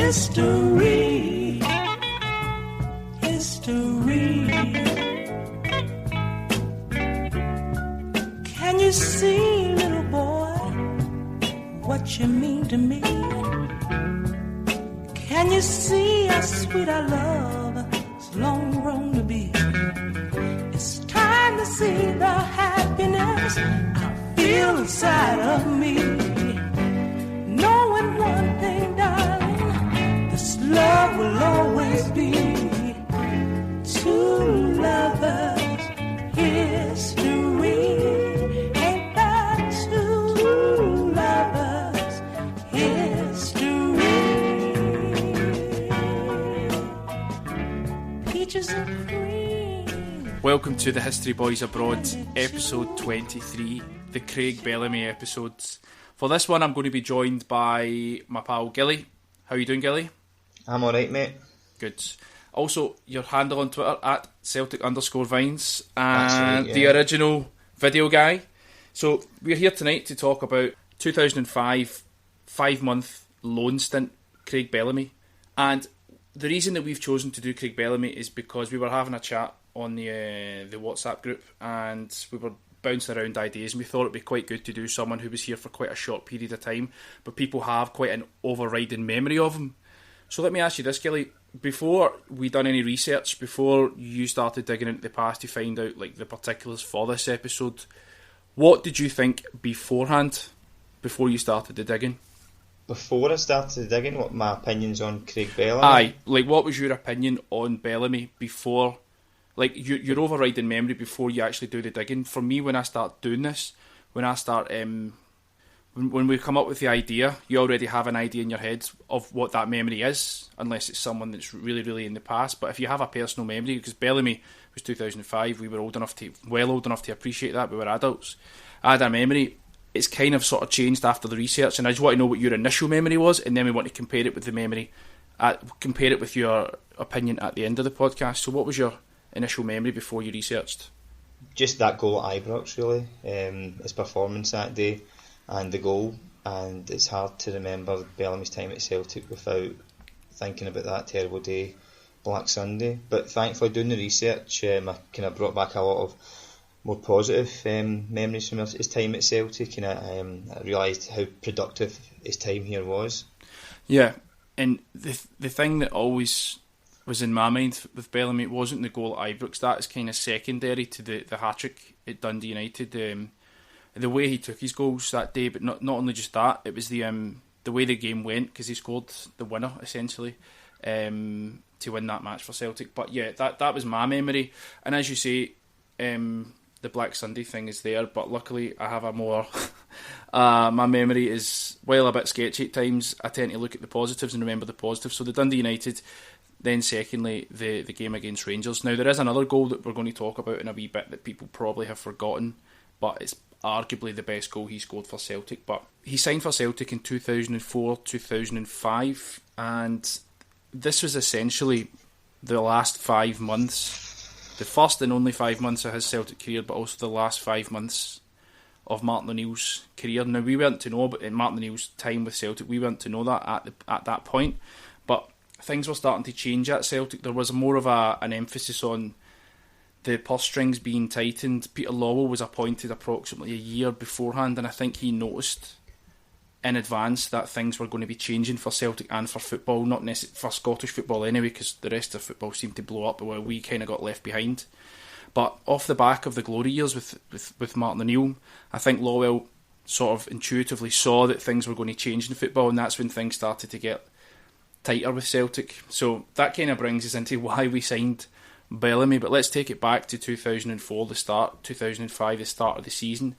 History, history. Can you see, little boy, what you mean to me? Can you see how sweet our love has long grown to be? It's time to see the happiness I feel inside of me. Knowing one thing, darling, this love will always be two lovers, history. Ain't that two lovers, history? Peaches and cream. Welcome to the History Bhoys Abroad, episode 23, the Craig Bellamy episodes. For this one, I'm going to be joined by my pal Gilly. How are you doing, Gilly? I'm alright, mate. Good. Also, your handle on Twitter, at Celtic_Vines, and That's right, the original video guy. So, we're here tonight to talk about 2005, 5-month loan stint, Craig Bellamy. And the reason that we've chosen to do Craig Bellamy is because we were having a chat on the WhatsApp group, and we were bouncing around ideas, and we thought it'd be quite good to do someone who was here for quite a short period of time, but people have quite an overriding memory of him. So let me ask you this, Gilly. Before we done any research, before you started digging into the past to find out like the particulars for this episode, what did you think beforehand, before you started the digging? Before I started digging, what my opinions on Craig Bellamy? Aye, like what was your opinion on Bellamy before, like your overriding memory before you actually do the digging? For me, when I start doing this, when I start, when we come up with the idea, you already have an idea in your head of what that memory is, unless it's someone that's really, really in the past. But if you have a personal memory, because Bellamy was 2005, we were old enough to appreciate that, we were adults. I had a memory. It's kind of sort of changed after the research, and I just want to know what your initial memory was, and then we want to compare it with the memory, compare it with your opinion at the end of the podcast. So what was your initial memory before you researched? Just that goal at Ibrox, really. His performance that day and the goal, and it's hard to remember Bellamy's time at Celtic without thinking about that terrible day, Black Sunday. But thankfully, doing the research, I kind of brought back a lot of more positive memories from his time at Celtic, and I realised how productive his time here was. Yeah, and the thing that always was in my mind with Bellamy, it wasn't the goal at Ibrox. That is kind of secondary to the hat-trick at Dundee United. The way he took his goals that day, but not only just that, it was the way the game went, because he scored the winner, essentially, to win that match for Celtic. But yeah, that was my memory. And as you say, the Black Sunday thing is there, but luckily I have a more... my memory is, while a bit sketchy at times, I tend to look at the positives and remember the positives. So the Dundee United... Then secondly, the game against Rangers. Now, there is another goal that we're going to talk about in a wee bit that people probably have forgotten, but it's arguably the best goal he scored for Celtic. But he signed for Celtic in 2004-2005, and this was essentially the last 5 months, the first and only 5 months of his Celtic career, but also the last 5 months of Martin O'Neill's career. Now, we weren't to know about in Martin O'Neill's time with Celtic, we weren't to know that at that point, but things were starting to change at Celtic. There was more of an emphasis on the purse strings being tightened. Peter Lawwell was appointed approximately a year beforehand, and I think he noticed in advance that things were going to be changing for Celtic and for football, not necessarily for Scottish football anyway, because the rest of football seemed to blow up while we kind of got left behind. But off the back of the glory years with Martin O'Neill, I think Lawwell sort of intuitively saw that things were going to change in football, and that's when things started to get tighter with Celtic. So that kind of brings us into why we signed Bellamy. But let's take it back to 2004, 2005, the start of the season.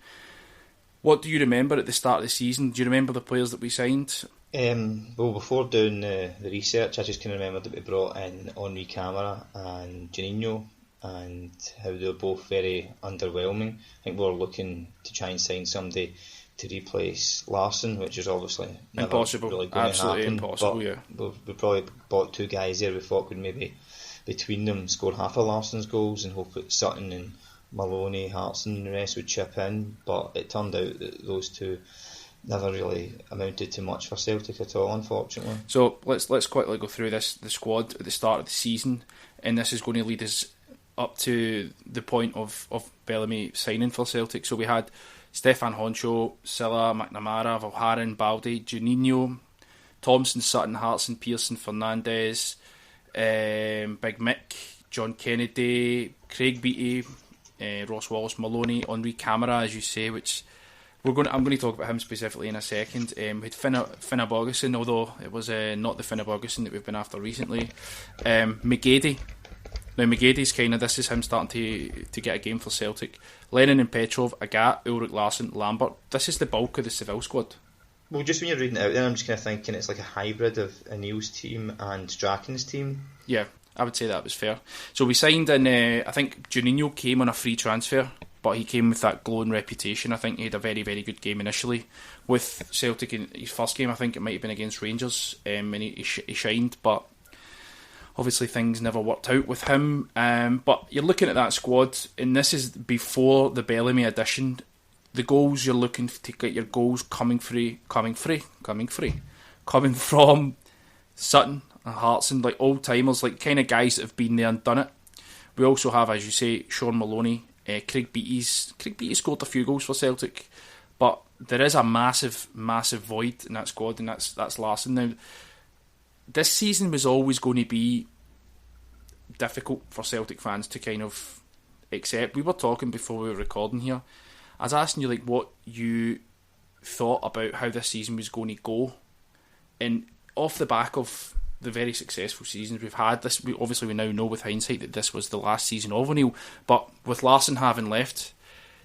What do you remember at the start of the season? Do you remember the players that we signed? Well, before doing the research, I just can remember that we brought in Henri Camara and Juninho, and how they were both very underwhelming. I think we were looking to try and sign somebody to replace Larsson, which is obviously impossible, really going absolutely to happen. Impossible. Yeah, we probably bought two guys there we thought could maybe between them score half of Larsson's goals, and hope that Sutton and Maloney, Hartson and the rest would chip in. But it turned out that those two never really amounted to much for Celtic at all, unfortunately. So let's quickly go through the squad at the start of the season, and this is going to lead us up to the point of Bellamy signing for Celtic. So we had Stefan Honcho, Silla, McNamara, Valharin, Baldi, Juninho, Thompson, Sutton, Hartson, Pearson, Fernandez, Big Mick, John Kennedy, Craig Beattie, Ross Wallace, Maloney, Henri Camara, as you say, which I'm going to talk about him specifically in a second. We had Finna Bogason, although it was not the Finna Bogason that we've been after recently. McGady. Now McGady's this is him starting to get a game for Celtic. Lennon and Petrov, Agat, Ulrich Larsson, Lambert. This is the bulk of the Seville squad. Well, just when you're reading it out there, I'm just kind of thinking it's like a hybrid of Anil's team and Strachan's team. Yeah, I would say that was fair. So we signed in, I think Juninho came on a free transfer, but he came with that glowing reputation. I think he had a very, very good game initially with Celtic in his first game. I think it might have been against Rangers, and he shined, but obviously things never worked out with him. But you're looking at that squad, and this is before the Bellamy addition. The goals you're looking to get your goals coming from Sutton and Hartson, like old timers, like kind of guys that have been there and done it. We also have, as you say, Sean Maloney, Craig Beattie scored a few goals for Celtic, but there is a massive void in that squad, and that's Larsson. Now, this season was always going to be difficult for Celtic fans to kind of accept. We were talking before we were recording here. I was asking you what you thought about how this season was going to go, and off the back of the very successful seasons we've had, we now know with hindsight that this was the last season of O'Neill. But with Larsson having left,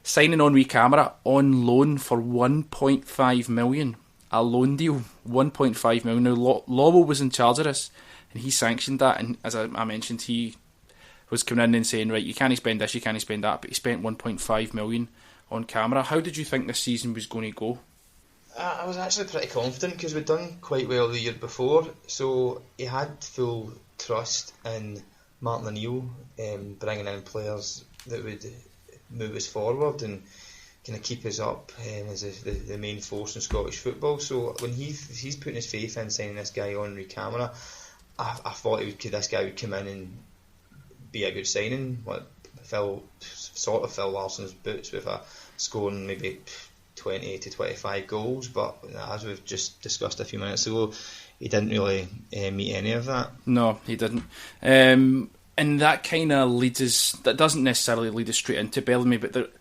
signing Henri Camara on loan for 1.5 million, a loan deal, 1.5 million. Now Lobel was in charge of this, and he sanctioned that. And as I mentioned, he was coming in and saying, right, you can't spend this, you can't spend that, but he spent 1.5 million on Camara. How did you think this season was going to go? I was actually pretty confident because we'd done quite well the year before, so he had full trust in Martin O'Neill bringing in players that would move us forward and kind of keep us up as the main force in Scottish football. So when he's putting his faith in signing this guy Henri Camara, I thought this guy would come in and be a good signing, fill Larsson's boots with scoring maybe 20 to 25 goals, but as we've just discussed a few minutes ago, he didn't really meet any of that. No, he didn't. And that kind of that doesn't necessarily lead us straight into Bellamy, but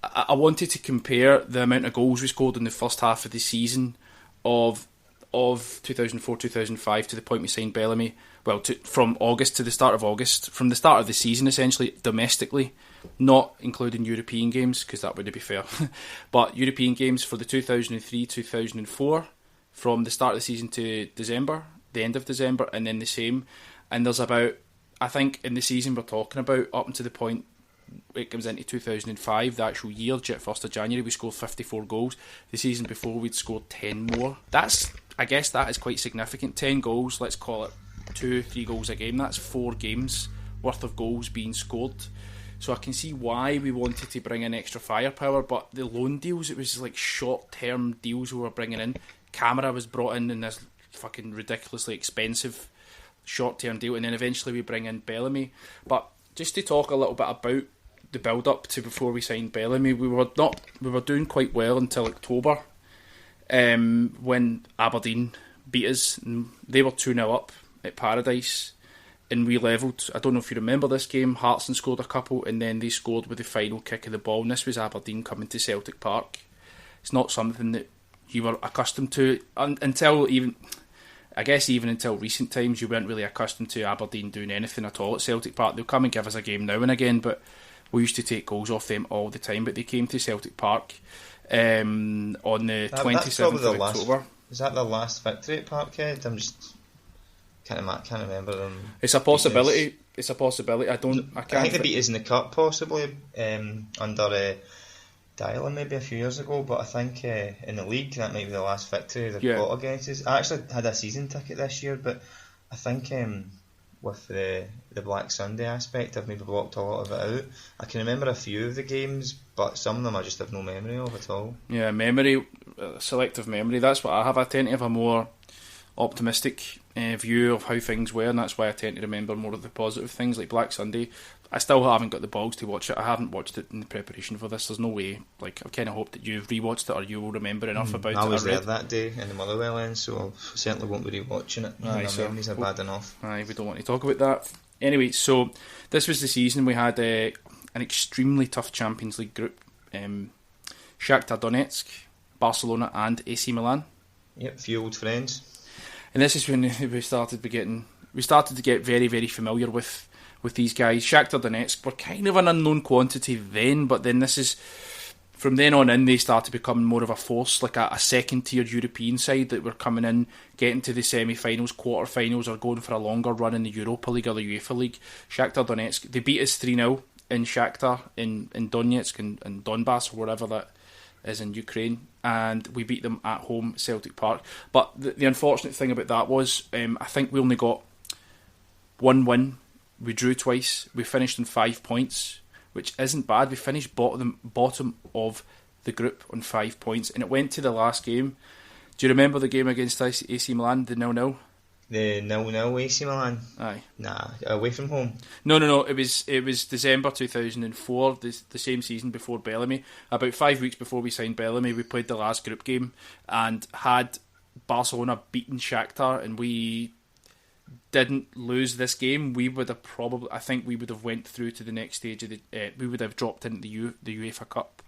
I wanted to compare the amount of goals we scored in the first half of the season of 2004-2005 to the point we signed Bellamy. Well, from August to the start of August, from the start of the season essentially, domestically, not including European games, because that wouldn't be fair, but European games for the 2003-2004, from the start of the season to December, the end of December, and then the same. And there's about, I think in the season we're talking about, up until the point it comes into 2005, the actual year, 1st of January, we scored 54 goals. The season before we'd scored 10 more. I guess that is quite significant. 10 goals, let's call it 2-3 goals a game. That's 4 games worth of goals being scored. So I can see why we wanted to bring in extra firepower, but the loan deals, it was like short-term deals we were bringing in. Camara was brought in this fucking ridiculously expensive short-term deal, and then eventually we bring in Bellamy. But just to talk a little bit about the build-up to before we signed Bellamy, we were doing quite well until October, when Aberdeen beat us. They were 2-0 up at Paradise, and we levelled. I don't know if you remember this game. Hartson scored a couple, and then they scored with the final kick of the ball, and this was Aberdeen coming to Celtic Park. It's not something that you were accustomed to until even until recent times. You weren't really accustomed to Aberdeen doing anything at all at Celtic Park. They'll come and give us a game now and again, but we used to take goals off them all the time. But they came to Celtic Park on the 27th of October. Is that the last victory at Parkhead? I'm just can't remember them. It's a possibility. It's a possibility. I think they beat us in the cup possibly under Dylan maybe a few years ago. But I think in the league that might be the last victory they've got against us. I actually had a season ticket this year, but I think with the Black Sunday aspect, I've maybe blocked a lot of it out. I can remember a few of the games, but some of them I just have no memory of at all. Yeah, memory selective memory. That's what I have. I tend to have a more optimistic view of how things were, and that's why I tend to remember more of the positive things, like Black Sunday. I still haven't got the balls to watch it. I haven't watched it in the preparation for this. There's no way. Like, I kind of hope that you've rewatched it or you will remember enough about it. I was there that day in the Motherwell end, so I certainly won't be rewatching it. My memories are bad enough. We don't want to talk about that. Anyway, so this was the season. We had an extremely tough Champions League group. Shakhtar Donetsk, Barcelona and AC Milan. Yep, few old friends. And this is when we started to get very, very familiar with these guys. Shakhtar Donetsk were kind of an unknown quantity then, but then from then on in, they started becoming more of a force, like a second-tier European side that were coming in, getting to the semi-finals, quarter-finals, or going for a longer run in the Europa League or the UEFA League. Shakhtar Donetsk, they beat us 3-0 in Shakhtar, in Donetsk, and Donbass, or wherever that is in Ukraine, and we beat them at home, Celtic Park. But the unfortunate thing about that was, I think we only got one win. We drew twice. We finished on 5 points, which isn't bad. We finished bottom of the group on 5 points, and it went to the last game. Do you remember the game against AC Milan, the 0-0? The 0-0 AC Milan? Aye. Nah, away from home. No. It was December 2004, the same season before Bellamy. About 5 weeks before we signed Bellamy, we played the last group game and had Barcelona beaten Shakhtar, and we didn't lose this game. We would have I think we would have went through to the next stage of we would have dropped into the UEFA Cup.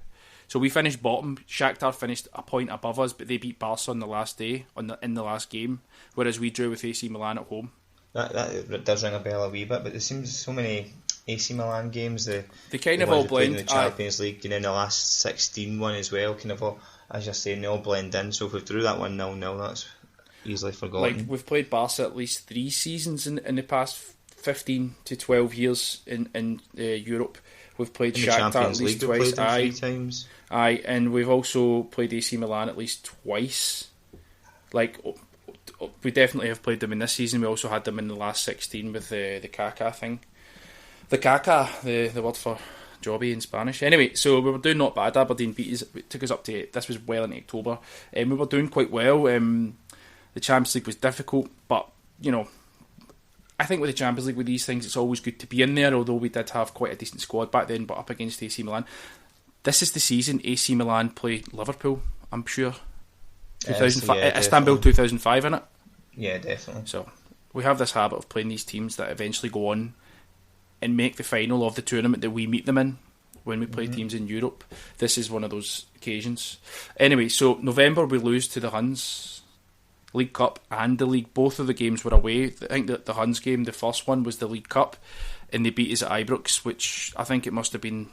So we finished bottom. Shakhtar finished a point above us, but they beat Barca on the last day, in the last game, whereas we drew with AC Milan at home. That does ring a bell a wee bit, but there seems so many AC Milan games. They kind of all blend. In the Champions League, and in the last 16 one as well, kind of all, as you're saying, they all blend in. So if we drew that 1-0, that's easily forgotten. Like, we've played Barca at least 3 seasons in the past 15 to 12 years in Europe. We've played Shakhtar at least twice. 3 times. Aye, and we've also played AC Milan at least twice. Like, we definitely have played them in this season. We also had them in the last 16 with the Kaká thing. The Kaká, the word for jobby in Spanish. Anyway, so we were doing not bad. Aberdeen beat us. It took us up to, this was well in October. We were doing quite well. The Champions League was difficult, but, you know, I think with the Champions League, with these things, it's always good to be in there, although we did have quite a decent squad back then, but up against AC Milan. This is the season AC Milan play Liverpool, I'm sure. 2005, Istanbul 2005, innit? Yeah, definitely. So, we have this habit of playing these teams that eventually go on and make the final of the tournament that we meet them in when we play teams in Europe. This is one of those occasions. Anyway, so November we lose to the Huns. League Cup and the League, both of the games were away. I think that the Huns game, the first one, was the League Cup, and they beat us at Ibrox, which I think it must have been,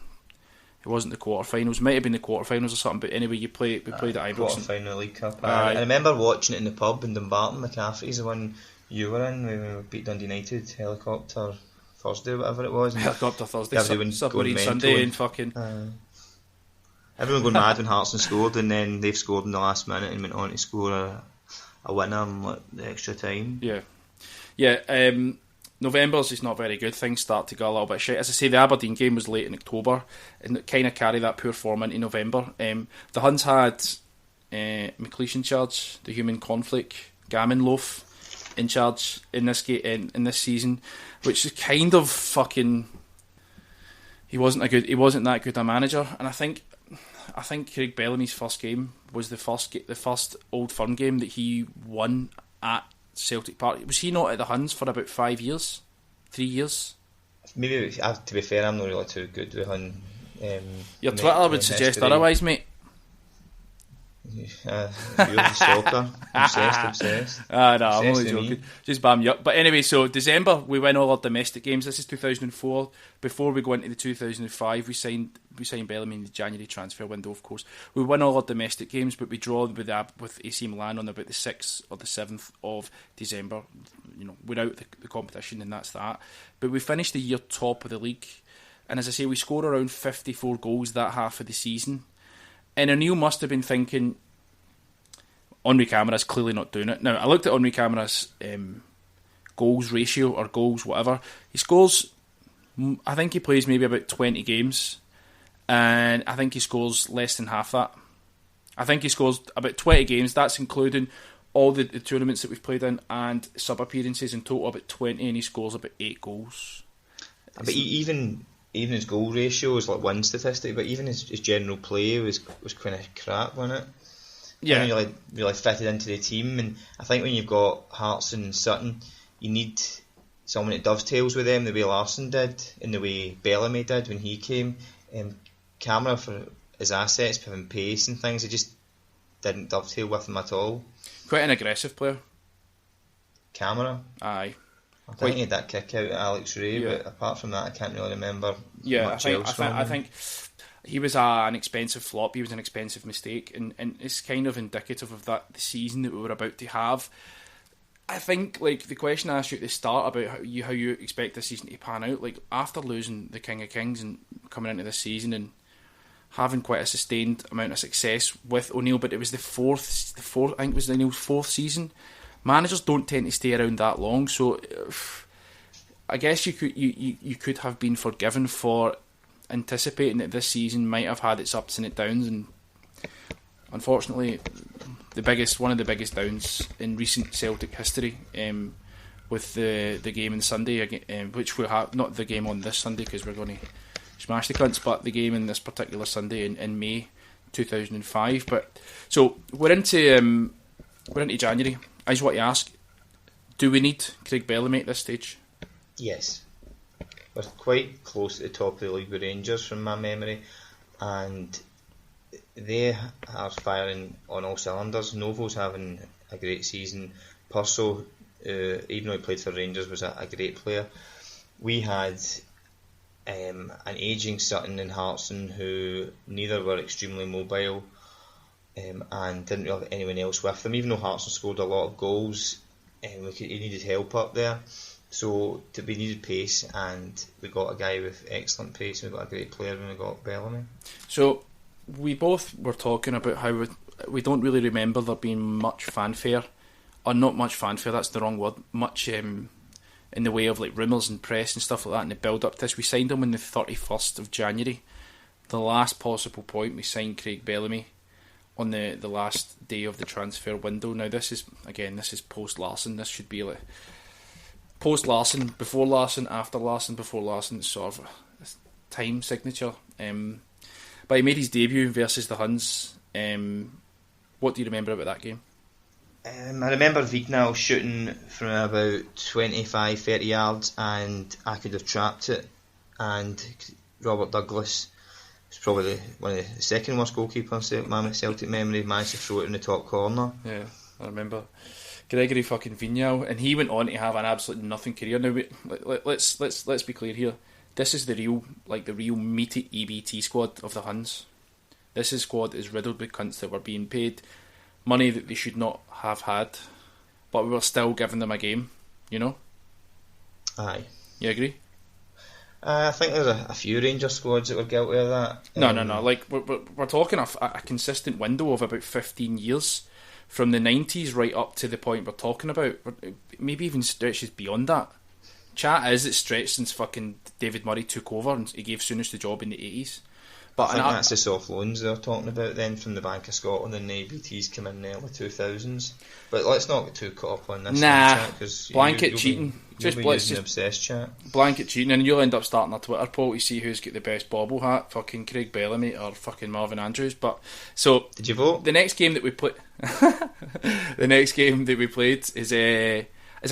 it wasn't the quarterfinals, might have been the quarterfinals or something, but anyway, we played at Ibrox. Quarterfinal League Cup. I remember watching it in the pub in Dumbarton, McCaffrey's, the one you were in, when we beat Dundee United, helicopter Thursday, whatever it was. Helicopter Thursday, submarine Sunday, and fucking... everyone going mad when Hartson scored, and then they've scored in the last minute and went on to score a winner in the extra time. Yeah. November's is not very good. Things start to go a little bit shit. As I say, the Aberdeen game was late in October, and it kind of carried that poor form into November. The Huns had McLeish in charge, the human conflict, Gammon Loaf in charge in this season, which is kind of fucking. He wasn't that good a manager, and I think Craig Bellamy's first game was the first Old Firm game that he won at Celtic Park. Was he not at the Huns for about 5 years? 3 years? Maybe, to be fair, I'm not really too good with Hun. Your Twitter would suggest otherwise, mate. You're the stalker. Obsessed. No, I'm only joking. Just bam you up. But anyway, so December, we win all our domestic games. This is 2004. Before we go into the 2005, we signed Bellamy in the January transfer window, of course. We win all our domestic games, but we draw with AC Milan on about the 6th or the 7th of December. You know, we're out the competition, and that's that. But we finished the year top of the league. And as I say, we scored around 54 goals that half of the season. And O'Neill must have been thinking, Henri Camara's clearly not doing it. Now, I looked at Henri Camara's goals ratio, or goals, whatever. He scores, I think he plays maybe about 20 games, and I think he scores less than half that. I think he scores about 20 games. That's including all the tournaments that we've played in and sub-appearances in total, about 20, and he scores about 8 goals. But even his goal ratio is like one statistic, but even his general play was kind of crap, wasn't it? Yeah. Really fitted into the team, and I think when you've got Hearts and Sutton, you need someone that dovetails with them the way Larsson did, and the way Bellamy did when he came. Camera for his assets, having pace and things, it just didn't dovetail with him at all. Quite an aggressive player. Camera? Aye. I think he had that kick out at Alex Ray, but apart from that I can't really remember much else from him. I think he was an expensive flop, he was an expensive mistake, and it's kind of indicative of the season that we were about to have. I think, like, the question I asked you at the start about how you expect this season to pan out, like, after losing the King of Kings and coming into this season and having quite a sustained amount of success with O'Neill, but it was the fourth, I think it was O'Neill's 4th season. Managers don't tend to stay around that long, so I guess you could have been forgiven for anticipating that this season might have had its ups and its downs, and unfortunately one of the biggest downs in recent Celtic history, with the game on Sunday, which we'll have, not the game on this Sunday because we're going to smash the cunts, but the game in this particular Sunday in May 2005. But so we're into January. I just want to ask, do we need Craig Bellamy at this stage? Yes. We're quite close to the top of the league with Rangers from my memory, and they are firing on all cylinders. Novo's having a great season. Purcell, even though he played for Rangers, was a great player. We had an ageing Sutton and Hartson who neither were extremely mobile, and didn't really have anyone else with them. Even though Hartson scored a lot of goals, he needed help up there. So we needed pace, and we got a guy with excellent pace, and we got a great player when we got Bellamy. So we both were talking about how we don't really remember there being much fanfare, or not much fanfare, that's the wrong word, much in the way of like rumours and press and stuff like that in the build up to this. We signed him on the 31st of January, the last possible point we signed Craig Bellamy on the last day of the transfer window. Now this is post Larsson. This should be like post Larsson, before Larsson, after Larsson, before Larsson. It's sort of a time signature. But he made his debut versus the Huns. What do you remember about that game? I remember Vignal shooting from about 25-30 yards, and I could have trapped it, and Robert Douglas was probably one of the second worst goalkeepers in my Celtic memory, managed to throw it in the top corner. Yeah, I remember Gregory fucking Vignal, and he went on to have an absolutely nothing career. Now let's be clear here. This is the real meaty EBT squad of the Huns. This squad is riddled with cunts that were being paid money that they should not have had, but we were still giving them a game, you know? Aye. You agree? I think there's a few Rangers squads that were guilty of that. No. Like, we're talking a consistent window of about 15 years, from the 90s right up to the point we're talking about. Maybe even stretches beyond that. Chat is it stretched since fucking David Murray took over and he gave Souness the job in the 80s. But I think that's the soft loans they're talking about then from the Bank of Scotland, and the ABTs come in the early 2000s. But let's not get too caught up on this. Nah, blanket cheating. Just obsessed chat. Blanket cheating, and you'll end up starting a Twitter poll to see who's got the best bobble hat, fucking Craig Bellamy or fucking Marvin Andrews. But so did you vote? The next game that we played is a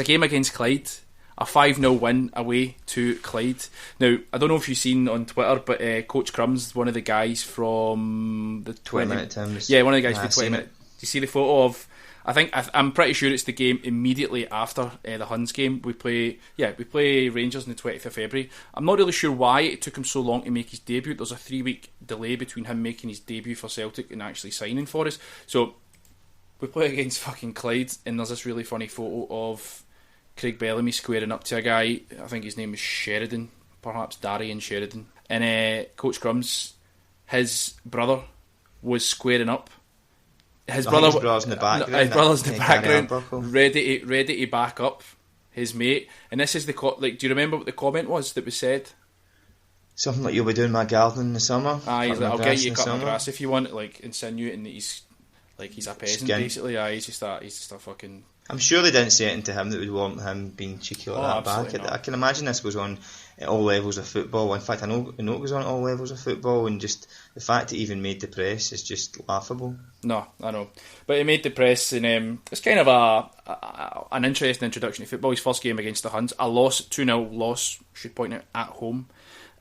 game against Clyde. A 5-0 win away to Clyde. Now, I don't know if you've seen on Twitter, but Coach Crumbs, one of the guys from the 20-minute Times. Yeah, one of the guys from the 20 minute. Do you see the photo of? I'm pretty sure it's the game immediately after the Huns game. We play Rangers on the 20th of February. I'm not really sure why it took him so long to make his debut. There's a 3-week delay between him making his debut for Celtic and actually signing for us. So we play against fucking Clyde, and there's this really funny photo of Craig Bellamy squaring up to a guy, I think his name is Sheridan, perhaps Darian Sheridan, and Coach Crumbs, his brother was squaring up. His brother's in the background. His brother's in the background, ready to back up his mate. And this is the do you remember what the comment was that was said? Something like, "You'll be doing my garden in the summer." He's like, "I'll get you cutting my grass if you want," like insinuating that he's like he's a peasant Skin. basically. He's just a fucking. I'm sure they didn't say anything to him that would warrant him being cheeky like that back. I can imagine this goes on at all levels of football. In fact, I know it goes on at all levels of football, and just the fact that he even made the press is just laughable. No, I know, but he made the press, and it's kind of an interesting introduction to football. His first game against the Huns, a 2-0 loss, should point out, at home.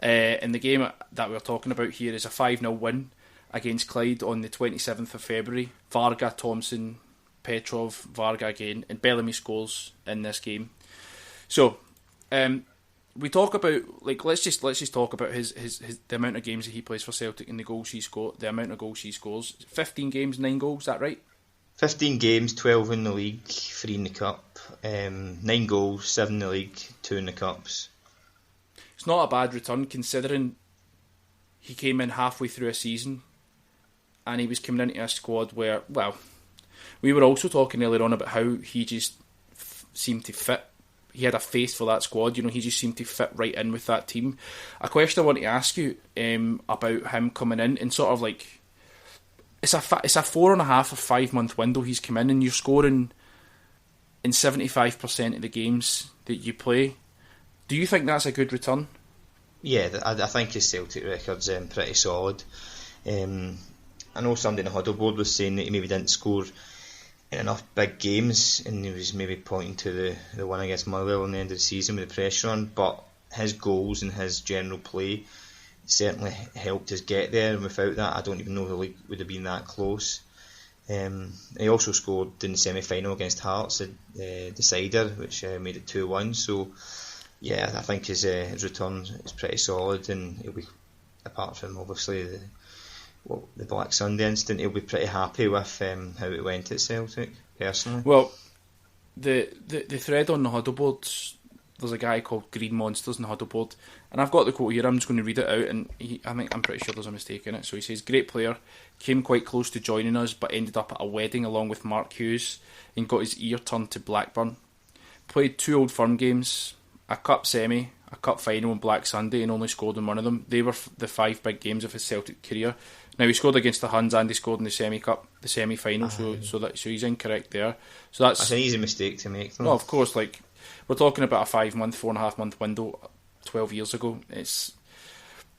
And the game that we're talking about here is a 5-0 win against Clyde on the 27th of February. Varga, Thompson, Petrov, Varga again, and Bellamy scores in this game. So, we talk about, like, let's just talk about his the amount of games that he plays for Celtic and the goals he scores, the amount of goals he scores. 15 games, 9 goals. Is that right? 15 games, 12 in the league, 3 in the cup. 9 goals, 7 in the league, 2 in the cups. It's not a bad return considering he came in halfway through a season and he was coming into a squad where, well, we were also talking earlier on about how he just seemed to fit. He had a face for that squad, you know, he just seemed to fit right in with that team. A question I want to ask you about him coming in and sort of like, it's a 4.5 or 5 month window he's come in and you're scoring in 75% of the games that you play. Do you think that's a good return? Yeah, I think his Celtic record's pretty solid. I know somebody in the huddle board was saying that he maybe didn't score in enough big games, and he was maybe pointing to the one against Motherwell in the end of the season with the pressure on, but his goals and his general play certainly helped us get there, and without that I don't even know the league would have been that close. He also scored in the semi-final against Hearts, the decider, which made it 2-1, so yeah, I think his return is pretty solid, and he'll be, apart from obviously the Black Sunday incident, he'll be pretty happy with how it went at Celtic, personally. Well, the thread on the huddle board, there's a guy called Green Monsters in the huddle board, and I've got the quote here. I'm just going to read it out, and I'm pretty sure there's a mistake in it. So he says, "Great player, came quite close to joining us, but ended up at a wedding along with Mark Hughes and got his ear turned to Blackburn. Played 2 Old Firm games, a cup semi, a cup final on Black Sunday, and only scored in one of them. They were the 5 big games of his Celtic career. Now he scored against the Huns and he scored in the semi-cup, the semi-final. So he's incorrect there. So that's an easy mistake to make, though. Well, of course, like we're talking about a 4.5 month window 12 years ago. It's,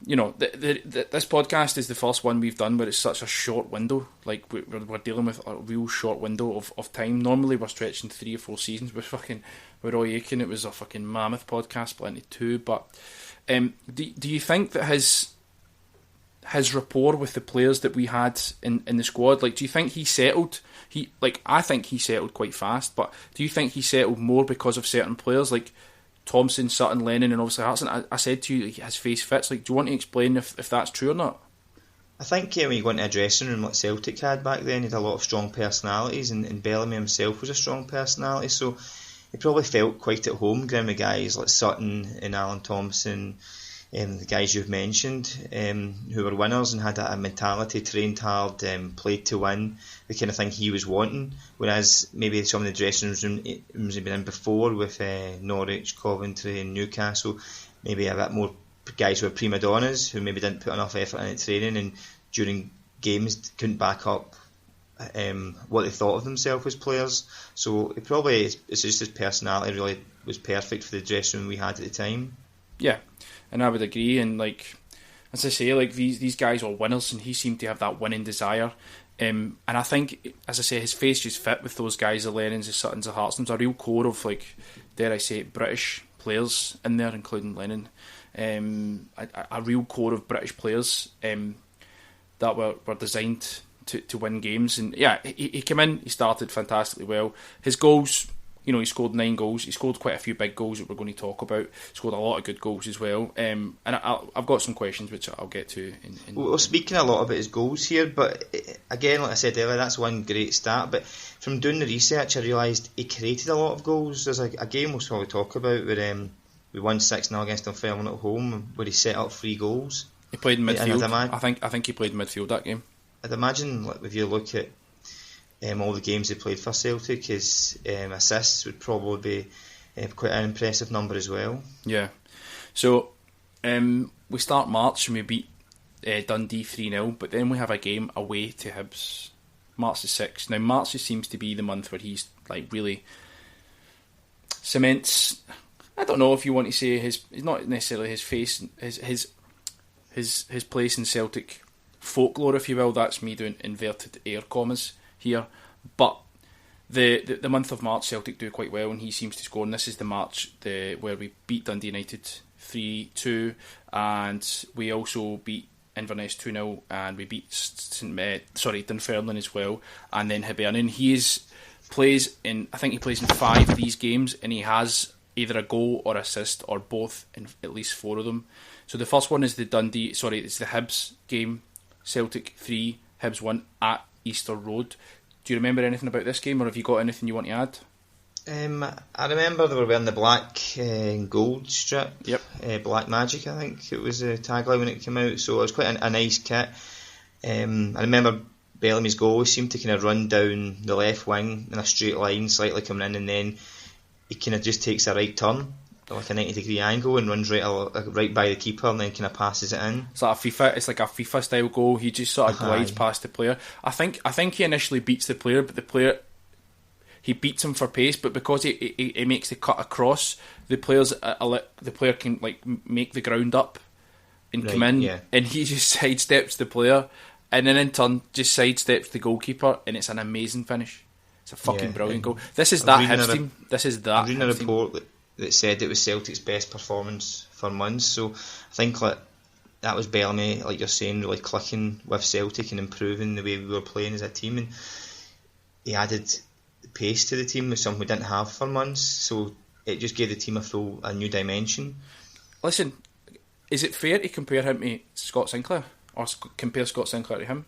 you know, this podcast is the first one we've done where it's such a short window. Like we're dealing with a real short window of time. Normally we're stretching 3 or 4 seasons. With Roy Aiken, it was a fucking mammoth podcast split into 2. But do you think that his rapport with the players that we had in the squad, like, do you think he settled? I think he settled quite fast, but do you think he settled more because of certain players like Thompson, Sutton, Lennon, and obviously Larsson? I said to you, his face fits. Like, do you want to explain if that's true or not? I think when you go into a dressing room like Celtic had back then, he had a lot of strong personalities, and Bellamy himself was a strong personality, so he probably felt quite at home going with guys like Sutton and Alan Thompson, the guys you've mentioned, who were winners and had a mentality, trained hard, played to win, the kind of thing he was wanting. Whereas maybe some of the dressing rooms he'd been in before with Norwich, Coventry and Newcastle, maybe a bit more guys who were prima donnas who maybe didn't put enough effort into training and during games couldn't back up what they thought of themselves as players. So it probably, it's just his personality really was perfect for the dressing room we had at the time. Yeah, and I would agree. And like, as I say, like these guys are winners, and he seemed to have that winning desire. And I think, as I say, his face just fit with those guys, the Lennons, the Suttons, the Hartsons, a real core of, like, dare I say it, British players in there, including Lennon. A real core of British players that were designed to win games. And yeah, he came in, he started fantastically well. His goals, you know, he scored 9 goals. He scored quite a few big goals that we're going to talk about. He scored a lot of good goals as well. And I've got some questions which I'll get to. We're speaking a lot about his goals here, but again, like I said earlier, that's one great start. But from doing the research, I realised he created a lot of goals. There's a game we'll probably talk about where we won 6-0 against Dunfermline at home, where he set up 3 goals. He played in midfield. I think he played in midfield that game. I'd imagine, like, if you look at all the games he played for Celtic, his assists would probably be quite an impressive number as well. Yeah. So we start March and we beat Dundee 3-0, but then we have a game away to Hibs March the 6th. Now, March seems to be the month where he's like really cements. I don't know if you want to say his, not necessarily his face, his place in Celtic folklore, if you will. That's me doing inverted air commas here. But the month of March, Celtic do quite well, and he seems to score. And this is the March where we beat Dundee United 3-2, and we also beat Inverness 2-0, and we beat Dunfermline as well, and then Hibernian. I think he plays in 5 of these games, and he has either a goal or assist or both in at least 4 of them. So the first one is it's the Hibs game, Celtic 3, Hibs 1 at Easter Road. Do you remember anything about this game, or have you got anything you want to add? I remember they were wearing the black and gold strip. Yep. Black Magic, I think it was the tagline when it came out. So it was quite a nice kit. I remember Bellamy's goal seemed to kind of run down the left wing in a straight line, slightly coming in, and then he kind of just takes a right turn, like a 90-degree angle, and runs right by the keeper, and then kind of passes it in. It's like a FIFA style goal. He just sort of glides past the player. I think he initially beats the player, but the player, he beats him for pace, but because he makes the cut across, the player can like make the ground up and come in, and he just sidesteps the player, and then in turn just sidesteps the goalkeeper, and it's an amazing finish. It's a fucking brilliant goal. This is that Hibs team. This is that. I'm reading a report that said it was Celtic's best performance for months. So I think that was Bellamy, like you're saying, really clicking with Celtic and improving the way we were playing as a team, and he added pace to the team, was something we didn't have for months. So it just gave the team a new dimension. Listen, is it fair to compare him to Scott Sinclair, or compare Scott Sinclair to him?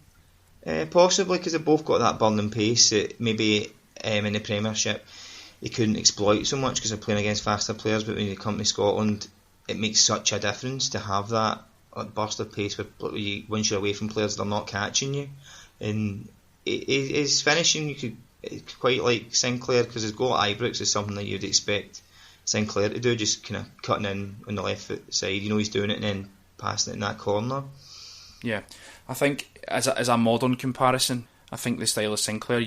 Possibly, because they both got that burning pace that maybe in the Premiership they couldn't exploit so much because they're playing against faster players, but when you come to Scotland it makes such a difference to have that burst of pace once you're away from players, they're not catching you. And his finishing, you could quite like Sinclair, because his goal at Ibrox is something that you'd expect Sinclair to do, just kind of cutting in on the left foot side, he's doing it and then passing it in that corner. Yeah, I think as a modern comparison, I think the style of Sinclair,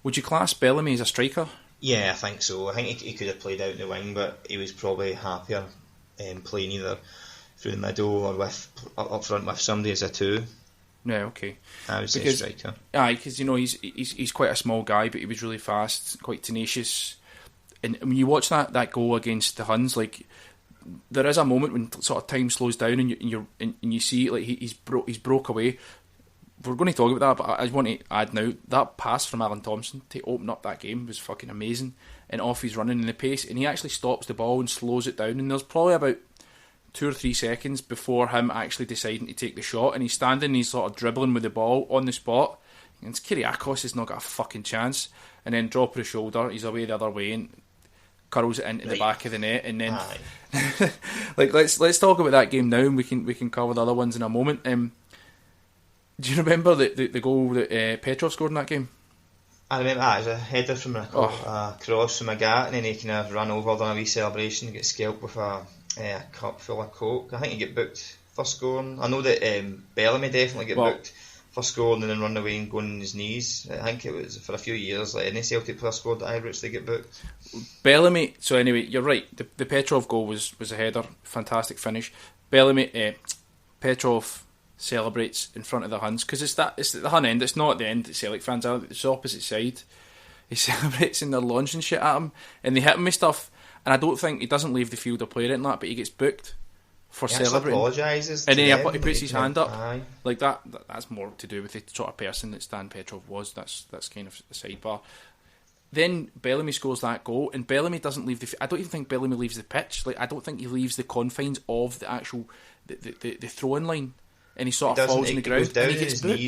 would you class Bellamy as a striker? Yeah, I think so. I think he could have played out in the wing, but he was probably happier playing either through the middle or up front with somebody as a 2. Yeah, okay. I would say striker. Aye, because he's quite a small guy, but he was really fast, quite tenacious. And when you watch that goal against the Huns, like, there is a moment when sort of time slows down and you see like he's broke away. We're going to talk about that, but I just want to add now, that pass from Alan Thompson to open up that game was fucking amazing, and off he's running in the pace, and he actually stops the ball and slows it down, and there's probably about 2 or 3 seconds before him actually deciding to take the shot, and he's standing and he's sort of dribbling with the ball on the spot, and Kyriakos has not got a fucking chance, and then drop of the shoulder, he's away the other way and curls it into the back of the net, and then like let's talk about that game now, and we can cover the other ones in a moment. Do you remember the goal that Petrov scored in that game? I remember it was a header from a cross from a gat, and then he kind of ran over, done a wee celebration, get scalped with a cup full of coke. I think he get booked for scoring. I know that Bellamy definitely get booked for scoring and then run away and going on his knees. I think it was for a few years, like any Celtic player scored at Ibrox, they get booked. Bellamy, so anyway, you're right, the Petrov goal was a header, fantastic finish. Bellamy, Petrov celebrates in front of the Huns, because it's at the Hun end, it's not at the end that Celtic fans are, it's the opposite side. He celebrates and they're launching shit at him, and they hit him with stuff, and I don't think he doesn't leave the field or play or anything like that, but he gets booked for celebrating. Apologises, and then he puts his hand up. Aye. Like that's more to do with the sort of person that Stan Petrov was. That's kind of the sidebar. Then Bellamy scores that goal, and Bellamy doesn't leave I don't even think Bellamy leaves the pitch. Like, I don't think he leaves the confines of the actual the throw-in line, and he sort of falls on the ground and he gets booked.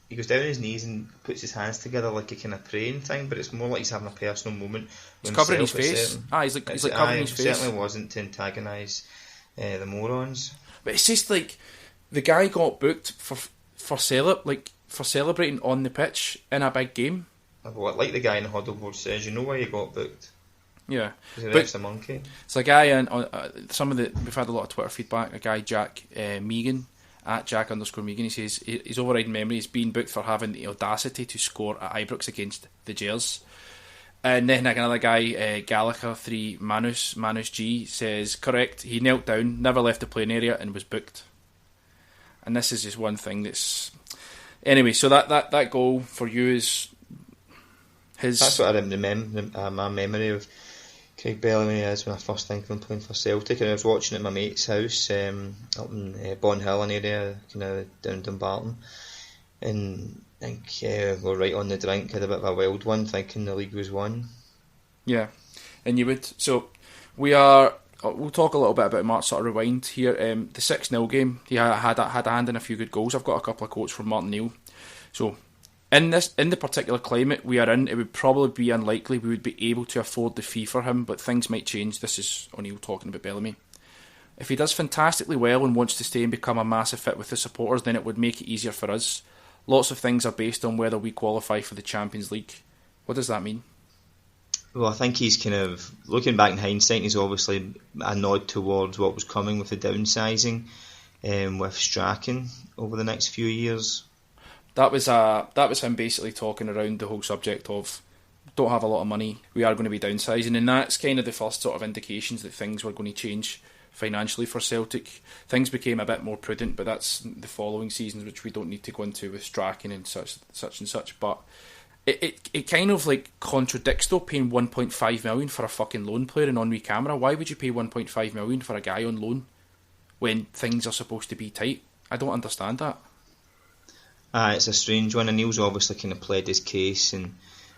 He goes down on his knees and puts his hands together like a kind of praying thing, but it's more like he's having a personal moment. He's covering his face. He's like covering his face. It certainly wasn't to antagonise the morons. But it's just like the guy got booked for celebrating on the pitch in a big game. Well, like the guy in the huddle board says, you know why you got booked. Yeah, because the ref's a monkey. It's a guy, and we've had a lot of Twitter feedback. A guy, Jack Megan, at Jack_Megan. He says his overriding memory is being booked for having the audacity to score at Ibrox against the Gers. And then another guy, Gallagher3 Manus G, says, correct, he knelt down, never left the playing area and was booked. And this is just one thing that's... Anyway, so that goal for you is his... That's what I remember, my memory of Craig Bellamy is when I first think of him playing for Celtic, and I was watching it at my mate's house up in Bon Hill, an area kind of down Dumbarton, and I think we're right on the drink, had a bit of a wild one, thinking the league was won. Yeah, and you would. So we'll talk a little bit about Mark, sort of rewind here. The 6-0 game, he had a hand in a few good goals. I've got a couple of quotes from Martin Neal. So in the particular climate we are in, it would probably be unlikely we would be able to afford the fee for him, but things might change. This is O'Neill talking about Bellamy. If he does fantastically well and wants to stay and become a massive fit with the supporters, then it would make it easier for us. Lots of things are based on whether we qualify for the Champions League. What does that mean? Well, I think he's kind of, looking back in hindsight, he's obviously a nod towards what was coming with the downsizing with Strachan over the next few years. That was him basically talking around the whole subject of don't have a lot of money, we are going to be downsizing, and that's kind of the first sort of indications that things were going to change financially for Celtic. Things became a bit more prudent, but that's the following seasons, which we don't need to go into with Strachan and such. But it kind of like contradicts though, paying 1.5 million for a fucking loan player in Henri Camara. Why would you pay 1.5 million for a guy on loan when things are supposed to be tight? I don't understand that. It's a strange one, and Neil's obviously kind of played his case and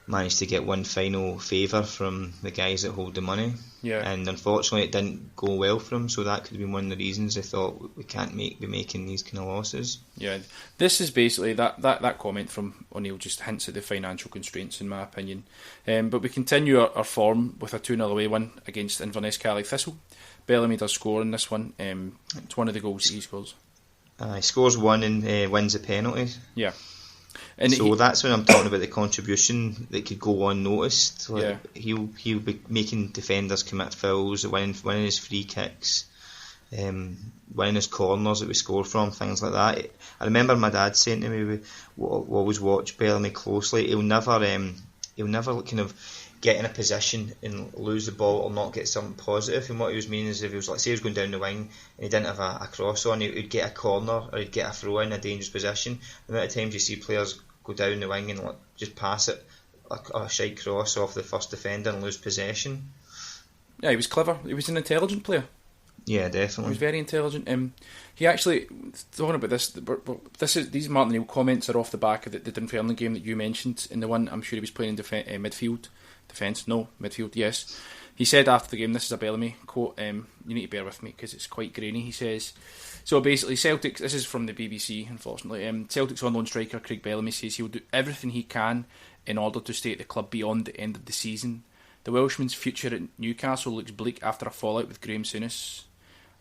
managed to get one final favour from the guys that hold the money. Yeah. And unfortunately it didn't go well for him, so that could have been one of the reasons they thought we can't be making these kind of losses. Yeah, this is basically that comment from O'Neill just hints at the financial constraints in my opinion. But we continue our form with a 2-0 away win against Inverness Gaelic Thistle. Bellamy does score in this one. It's one of the goals that he scores. He scores one and wins a penalty. Yeah. And so that's when I'm talking about the contribution that could go unnoticed. Like, yeah. He'll be making defenders commit fouls, winning his free kicks, winning his corners that we score from, things like that. I remember my dad saying to me, we always watch Bellamy closely. He'll never kind of get in a position and lose the ball or not get something positive. And what he was meaning is if he was, like, say he was going down the wing and he didn't have a cross on, he'd get a corner or he'd get a throw in a dangerous position. The amount of times you see players go down the wing and just pass it a shite cross off the first defender and lose possession. Yeah, he was clever. He was an intelligent player. Yeah, definitely. He was very intelligent. He actually, talking about these Martin Neal comments are off the back of the Dunfermline game that you mentioned, in the one I'm sure he was playing in midfield. Midfield, yes. He said after the game, this is a Bellamy quote, you need to bear with me because it's quite grainy, he says. So basically, Celtic, this is from the BBC, unfortunately, Celtic's on-loan striker Craig Bellamy says he will do everything he can in order to stay at the club beyond the end of the season. The Welshman's future at Newcastle looks bleak after a fallout with Graham Souness,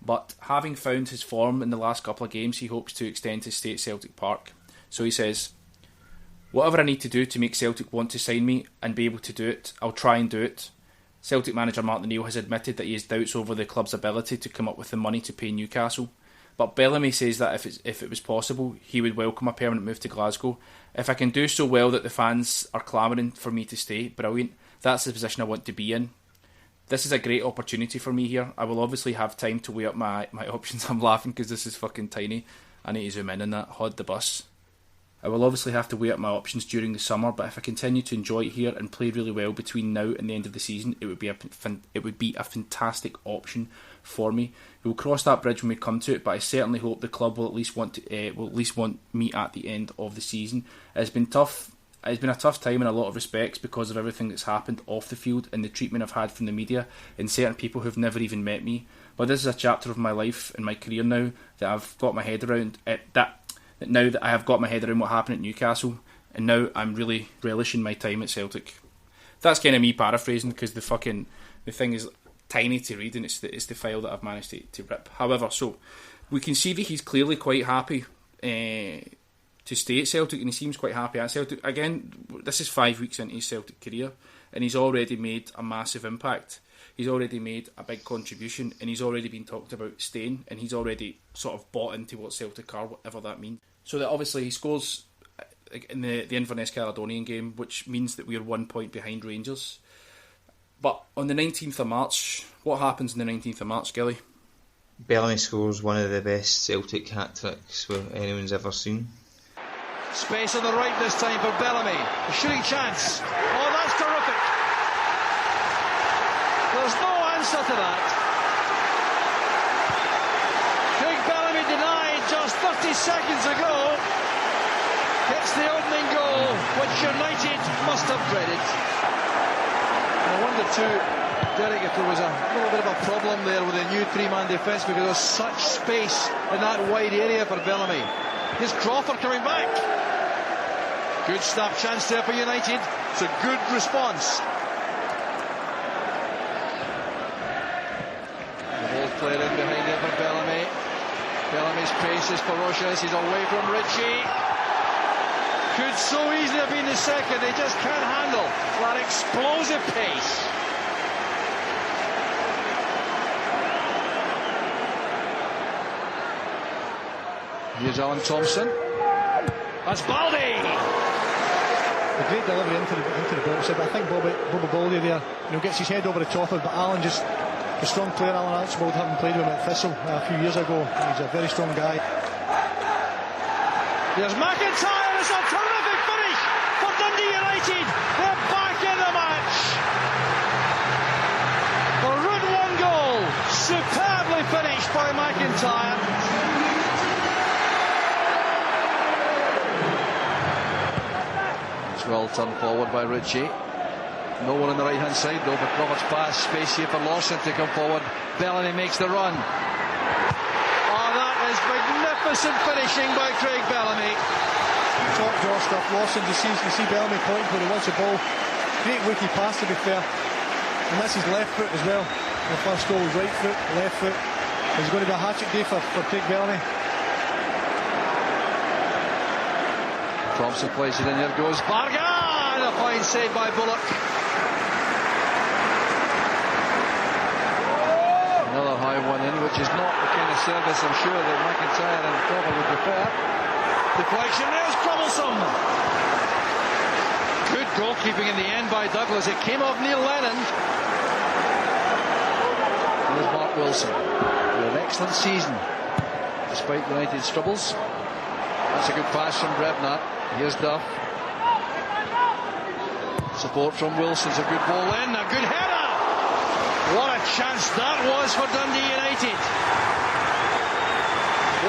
but having found his form in the last couple of games, he hopes to extend his stay at Celtic Park. So he says, whatever I need to do to make Celtic want to sign me and be able to do it, I'll try and do it. Celtic manager Martin Neal has admitted that he has doubts over the club's ability to come up with the money to pay Newcastle, but Bellamy says that if it was possible, he would welcome a permanent move to Glasgow. If I can do so well that the fans are clamouring for me to stay, brilliant. That's the position I want to be in. This is a great opportunity for me here. I will obviously have time to weigh up my options. I'm laughing because this is fucking tiny. I need to zoom in on that. Hod the bus. I will obviously have to weigh up my options during the summer, but if I continue to enjoy it here and play really well between now and the end of the season, it would be a fantastic option for me. We will cross that bridge when we come to it, but I certainly hope the club will at least want me at the end of the season. It's been tough. It's been a tough time in a lot of respects because of everything that's happened off the field and the treatment I've had from the media and certain people who've never even met me. But this is a chapter of my life and my career now that I've got my head around. Now that I have got my head around what happened at Newcastle, and now I'm really relishing my time at Celtic. That's kind of me paraphrasing because the thing is tiny to read and it's the file that I've managed to rip. However, so we can see that he's clearly quite happy to stay at Celtic, and he seems quite happy at Celtic. Again, this is 5 weeks into his Celtic career and he's already made a massive impact. he's already made a big contribution, and he's already been talked about staying, and he's already sort of bought into what Celtic are, whatever that means. So that obviously he scores in the Inverness Caledonian game, which means that we're 1 point behind Rangers. But on the 19th of March, what happens on the 19th of March, Gilly? Bellamy scores one of the best Celtic hat-tricks anyone's ever seen. Space on the right this time for Bellamy. A shooting chance. Oh, that's terrific. There's no answer to that. Craig Bellamy denied just 30 seconds ago. Hits the opening goal, which United must have dreaded. I wonder too, Derek, if there was a little bit of a problem there with a new three-man defence, because there was such space in that wide area for Bellamy. Here's Crawford coming back. Good snap chance there for United. It's a good response. The ball played in behind there for Bellamy. Bellamy's pace is ferocious. He's away from Ritchie. Could so easily have been the second. They just can't handle that explosive pace. Here's Alan Thompson. That's Baldy. A great delivery into the box. But I think Bobby Baldy there, gets his head over the top of it. But Alan, just a strong player. Alan Archibald, having played with him at Thistle a few years ago, he's a very strong guy. Here's McIntyre. It's a terrific finish for Dundee United. They're back in the match. A route one goal, superbly finished by McIntyre. Well turned forward by Ritchie. No one on the right hand side though, but Roberts pass, space here for Larsson to come forward. Bellamy makes the run. Oh, that is magnificent finishing by Craig Bellamy. Top draw stuff. Larsson just seems to see Bellamy point where he wants the ball. Great wiki pass, to be fair. And that's his left foot as well. The first goal was right foot, left foot. It's going to be a hat-trick day for Craig Bellamy. Thompson plays it in, there goes Barga, and a fine save by Bullock. Another high one in, which is not the kind of service I'm sure that McIntyre and Crawford would prefer. Deflection, there's troublesome. Good goalkeeping in the end by Douglas. It came off Neil Lennon. There's Mark Wilson with an excellent season despite United's troubles. That's a good pass from Brebner. Here's Duff. Support from Wilson's a good ball in, a good header. What a chance that was for Dundee United.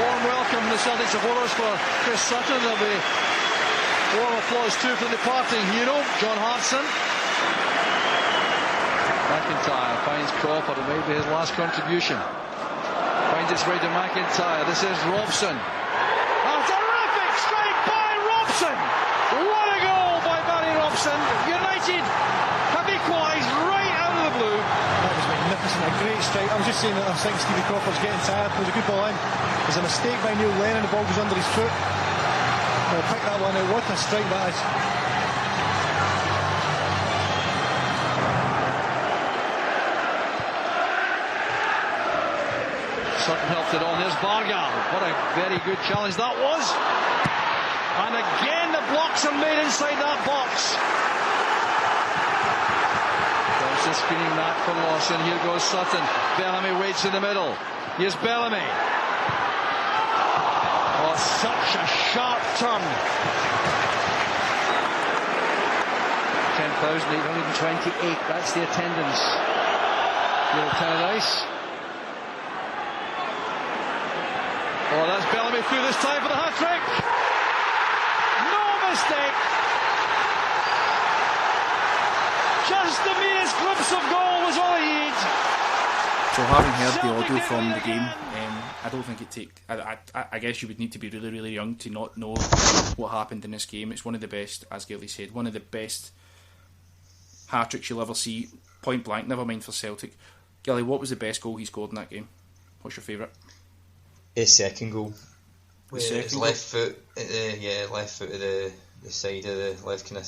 Warm welcome the Celtic supporters for Chris Sutton. There'll be warm applause too for the departing hero, John Hartson. McIntyre finds Crawford, and maybe his last contribution. Finds its way to McIntyre. This is Robson. What a goal by Barry Robson. United have equalised right out of the blue. That was magnificent, a great strike. I was just saying that I think Stevie Crawford's getting tired. There's a good ball in. There's a mistake by Neil Lennon, the ball goes under his foot. He'll pick that one out. What a strike that is. Sutton helped it on. There's Barga. What a very good challenge that was. And again the blocks are made inside that box. Thompson screening that for Larsson. Here goes Sutton. Bellamy waits in the middle. Here's Bellamy. Oh, such a sharp turn. 10,828. That's the attendance. Little Tannadice. Oh, that's Bellamy through this time for the hat-trick. Mistake. Just the merest glimpse of goal was all he needed. So having heard the audio from the game, I don't think it take. I guess you would need to be really, really young to not know what happened in this game. It's one of the best, as Gilly said, one of the best hat-tricks you'll ever see, point blank, never mind for Celtic. Gilly, what was the best goal he scored in that game? What's your favourite? His second goal. His left foot at the side of the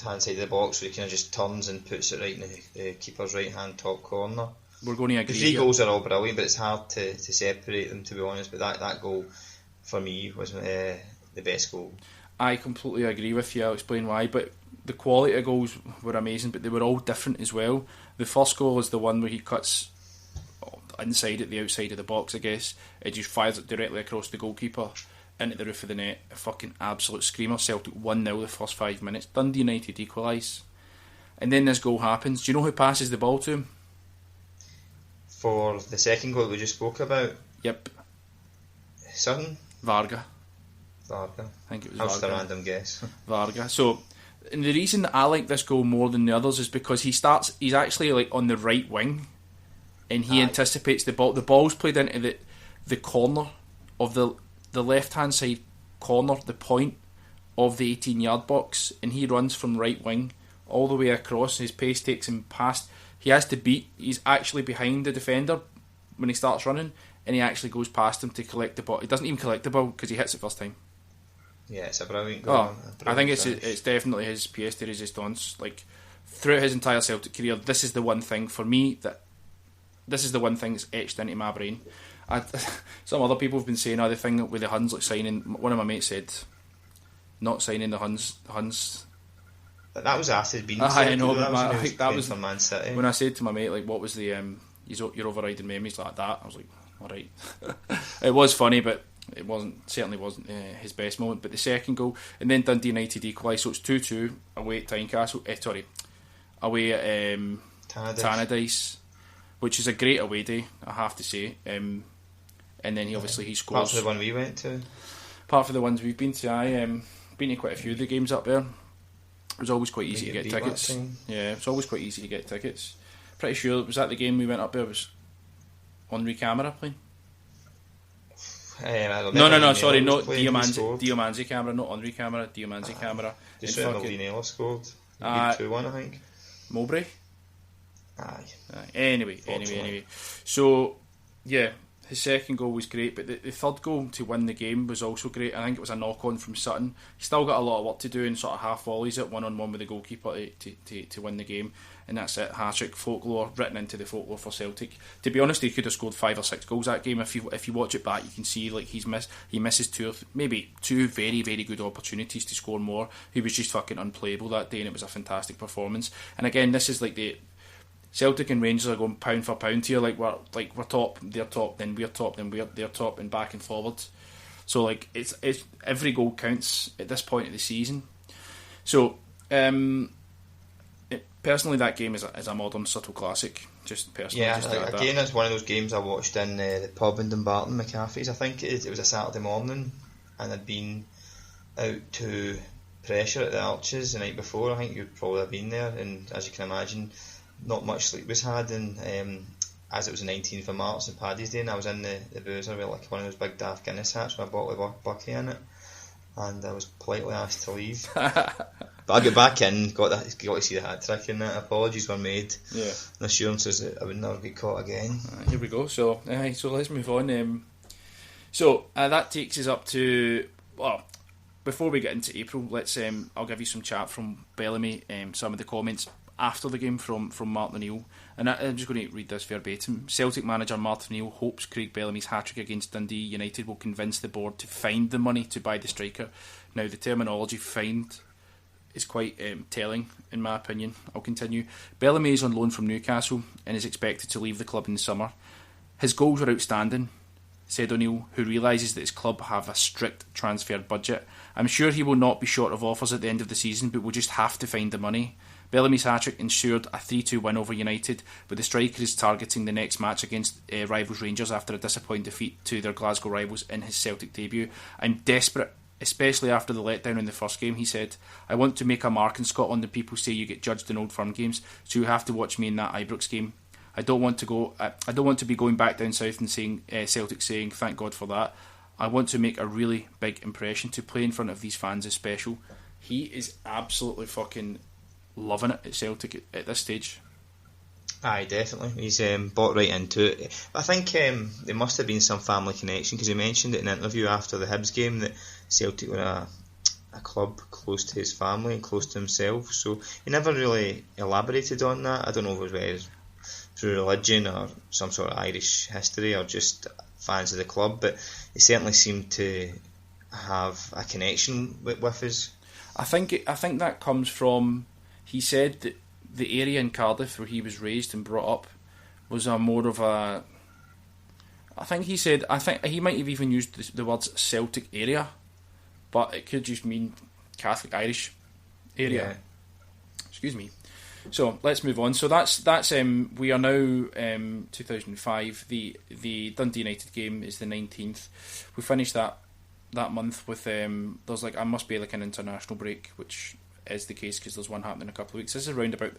hand side of the box, where he kind of just turns and puts it right in the keeper's right hand top corner. we're going to agree. The 3 goals are all brilliant, but it's hard to separate them, to be honest. But that goal, for me, was the best goal. I completely agree with you. I'll explain why. But the quality of goals were amazing, but they were all different as well. The first goal is the one where he cuts inside at the outside of the box, I guess. It just fires it directly across the goalkeeper into the roof of the net. A fucking absolute screamer. Celtic 1-0 the first 5 minutes. Dundee United equalise. And then this goal happens. Do you know who passes the ball to him? For the second goal we just spoke about? Yep. Sutton? Varga. I think it was Varga. Just a Varga. random guess. Varga. So, and the reason that I like this goal more than the others is because he's actually like on the right wing, and he anticipates the ball. The ball's played into the corner of the left hand side corner, the point of the 18-yard box, and he runs from right wing all the way across. His pace takes him past. He has to beat. He's actually behind the defender when he starts running, and he actually goes past him to collect the ball. He doesn't even collect the ball because he hits it first time. Yeah, it's a brilliant goal. I think it's definitely his pièce de résistance. Like, throughout his entire Celtic career, this is the one thing for me this is the one thing that's etched into my brain. Some other people have been saying, the thing with the Huns, like signing. One of my mates said, not signing the Huns. But that was after he'd been. I know, but that was for Man City. When I said to my mate, like, what was the your overriding memories like that? I was like, all right. It was funny, but it certainly wasn't his best moment. But the second goal, and then Dundee United equalised, so it's 2-2 away at Tynecastle. Away at Tannadice, which is a great away day, I have to say. And then he scores. Apart from the one we went to. Apart from the ones we've been to, been to quite a few of the games up there. It was always quite easy to get tickets. Yeah, it's always quite easy to get tickets. Pretty sure it was at the game we went up there. Was Henri Camara playing? No, sorry, not Diamanzi Camara, not Henri Camara, Diamanzi Camara. Just Maldini scored. 2-1, I think. Mowbray? Aye. Anyway. So, yeah, his second goal was great, but the third goal to win the game was also great. I think it was a knock-on from Sutton. He still got a lot of work to do and sort of half volleys it one-on-one with the goalkeeper to win the game. And that's it, hat-trick folklore, written into the folklore for Celtic. To be honest, he could have scored 5 or 6 goals that game. If you watch it back, you can see like he misses maybe two very, very good opportunities to score more. He was just fucking unplayable that day, and it was a fantastic performance. And again, this is like the Celtic and Rangers are going pound for pound here. We're top, they're top, then we're top, then they're top, and back and forward. So like it's every goal counts at this point of the season. So personally, that game is a modern subtle classic. Just personally, again, it's one of those games I watched in the pub in Dumbarton, McCaffrey's. I think it was a Saturday morning, and I'd been out to pressure at the Arches the night before. I think you'd probably have been there, and as you can imagine, not much sleep was had. And as it was the 19th of March, St Paddy's Day, and I was in the boozer with like one of those big Daft Guinness hats with a bottle of Bucky in it, and I was politely asked to leave. But I got back in, got to see the hat trick, and apologies were made. Yeah. And assurances that I would never get caught again. Here we go. So let's move on. That takes us up to before we get into April, let's I'll give you some chat from Bellamy. Some of the comments after the game from Martin O'Neill, and I'm just going to read this verbatim. Celtic manager Martin O'Neill hopes Craig Bellamy's hat-trick against Dundee United will convince the board to find the money to buy the striker. Now, the terminology "find" is quite telling, in my opinion. I'll continue. Bellamy is on loan from Newcastle and is expected to leave the club in the summer. His goals are outstanding, said O'Neill, who realises that his club have a strict transfer budget. I'm sure he will not be short of offers at the end of the season, but we'll just have to find the money. Bellamy's hat-trick ensured a 3-2 win over United, but the striker is targeting the next match against rivals Rangers after a disappointing defeat to their Glasgow rivals in his Celtic debut. I'm desperate, especially after the letdown in the first game, he said. I want to make a mark in Scotland, and people say you get judged in Old Firm games, so you have to watch me in that Ibrox game. I don't want to be going back down south and saying Celtic saying thank God for that. I want to make a really big impression. To play in front of these fans is special. He is absolutely fucking loving it at Celtic at this stage. Aye, definitely. He's bought right into it. I think there must have been some family connection, because he mentioned it in an interview after the Hibs game that Celtic were a club close to his family and close to himself. So he never really elaborated on that. I don't know if it was through religion or some sort of Irish history or just fans of the club, but he certainly seemed to have a connection with us. I think that comes from, he said that the area in Cardiff where he was raised and brought up was a more of a, I think he might have even used the words Celtic area, but it could just mean Catholic Irish area. Yeah. Excuse me. So let's move on. So that's we are now 2005. The Dundee United game is the 19th. We finished that month with there's like, I must be like an international break, which is the case because there's one happening in a couple of weeks. This is round about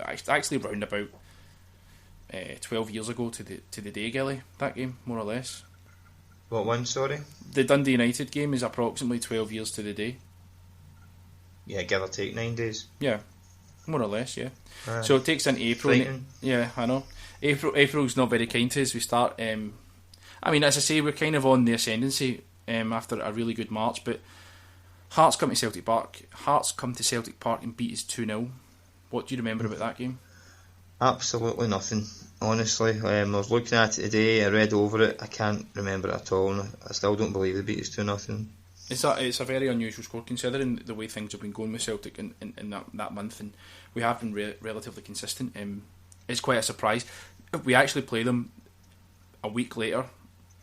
12 years ago to the day, Gilly, that game, more or less. What one, sorry? The Dundee United game is approximately 12 years to the day. Yeah, give or take 9 days. Yeah, more or less, yeah. Right. So it takes into April. Yeah, I know. April's not very kind to us. We start, I mean, as I say, we're kind of on the ascendancy after a really good March, but Hearts come to Celtic Park. Hearts come to Celtic Park and beat us 2-0. What do you remember about that game? Absolutely nothing, honestly. I was looking at it today, I read over it, I can't remember it at all, and I still don't believe they beat us 2-0. It's a very unusual score considering the way things have been going with Celtic in that month, and we have been relatively consistent. It's quite a surprise. We actually play them a week later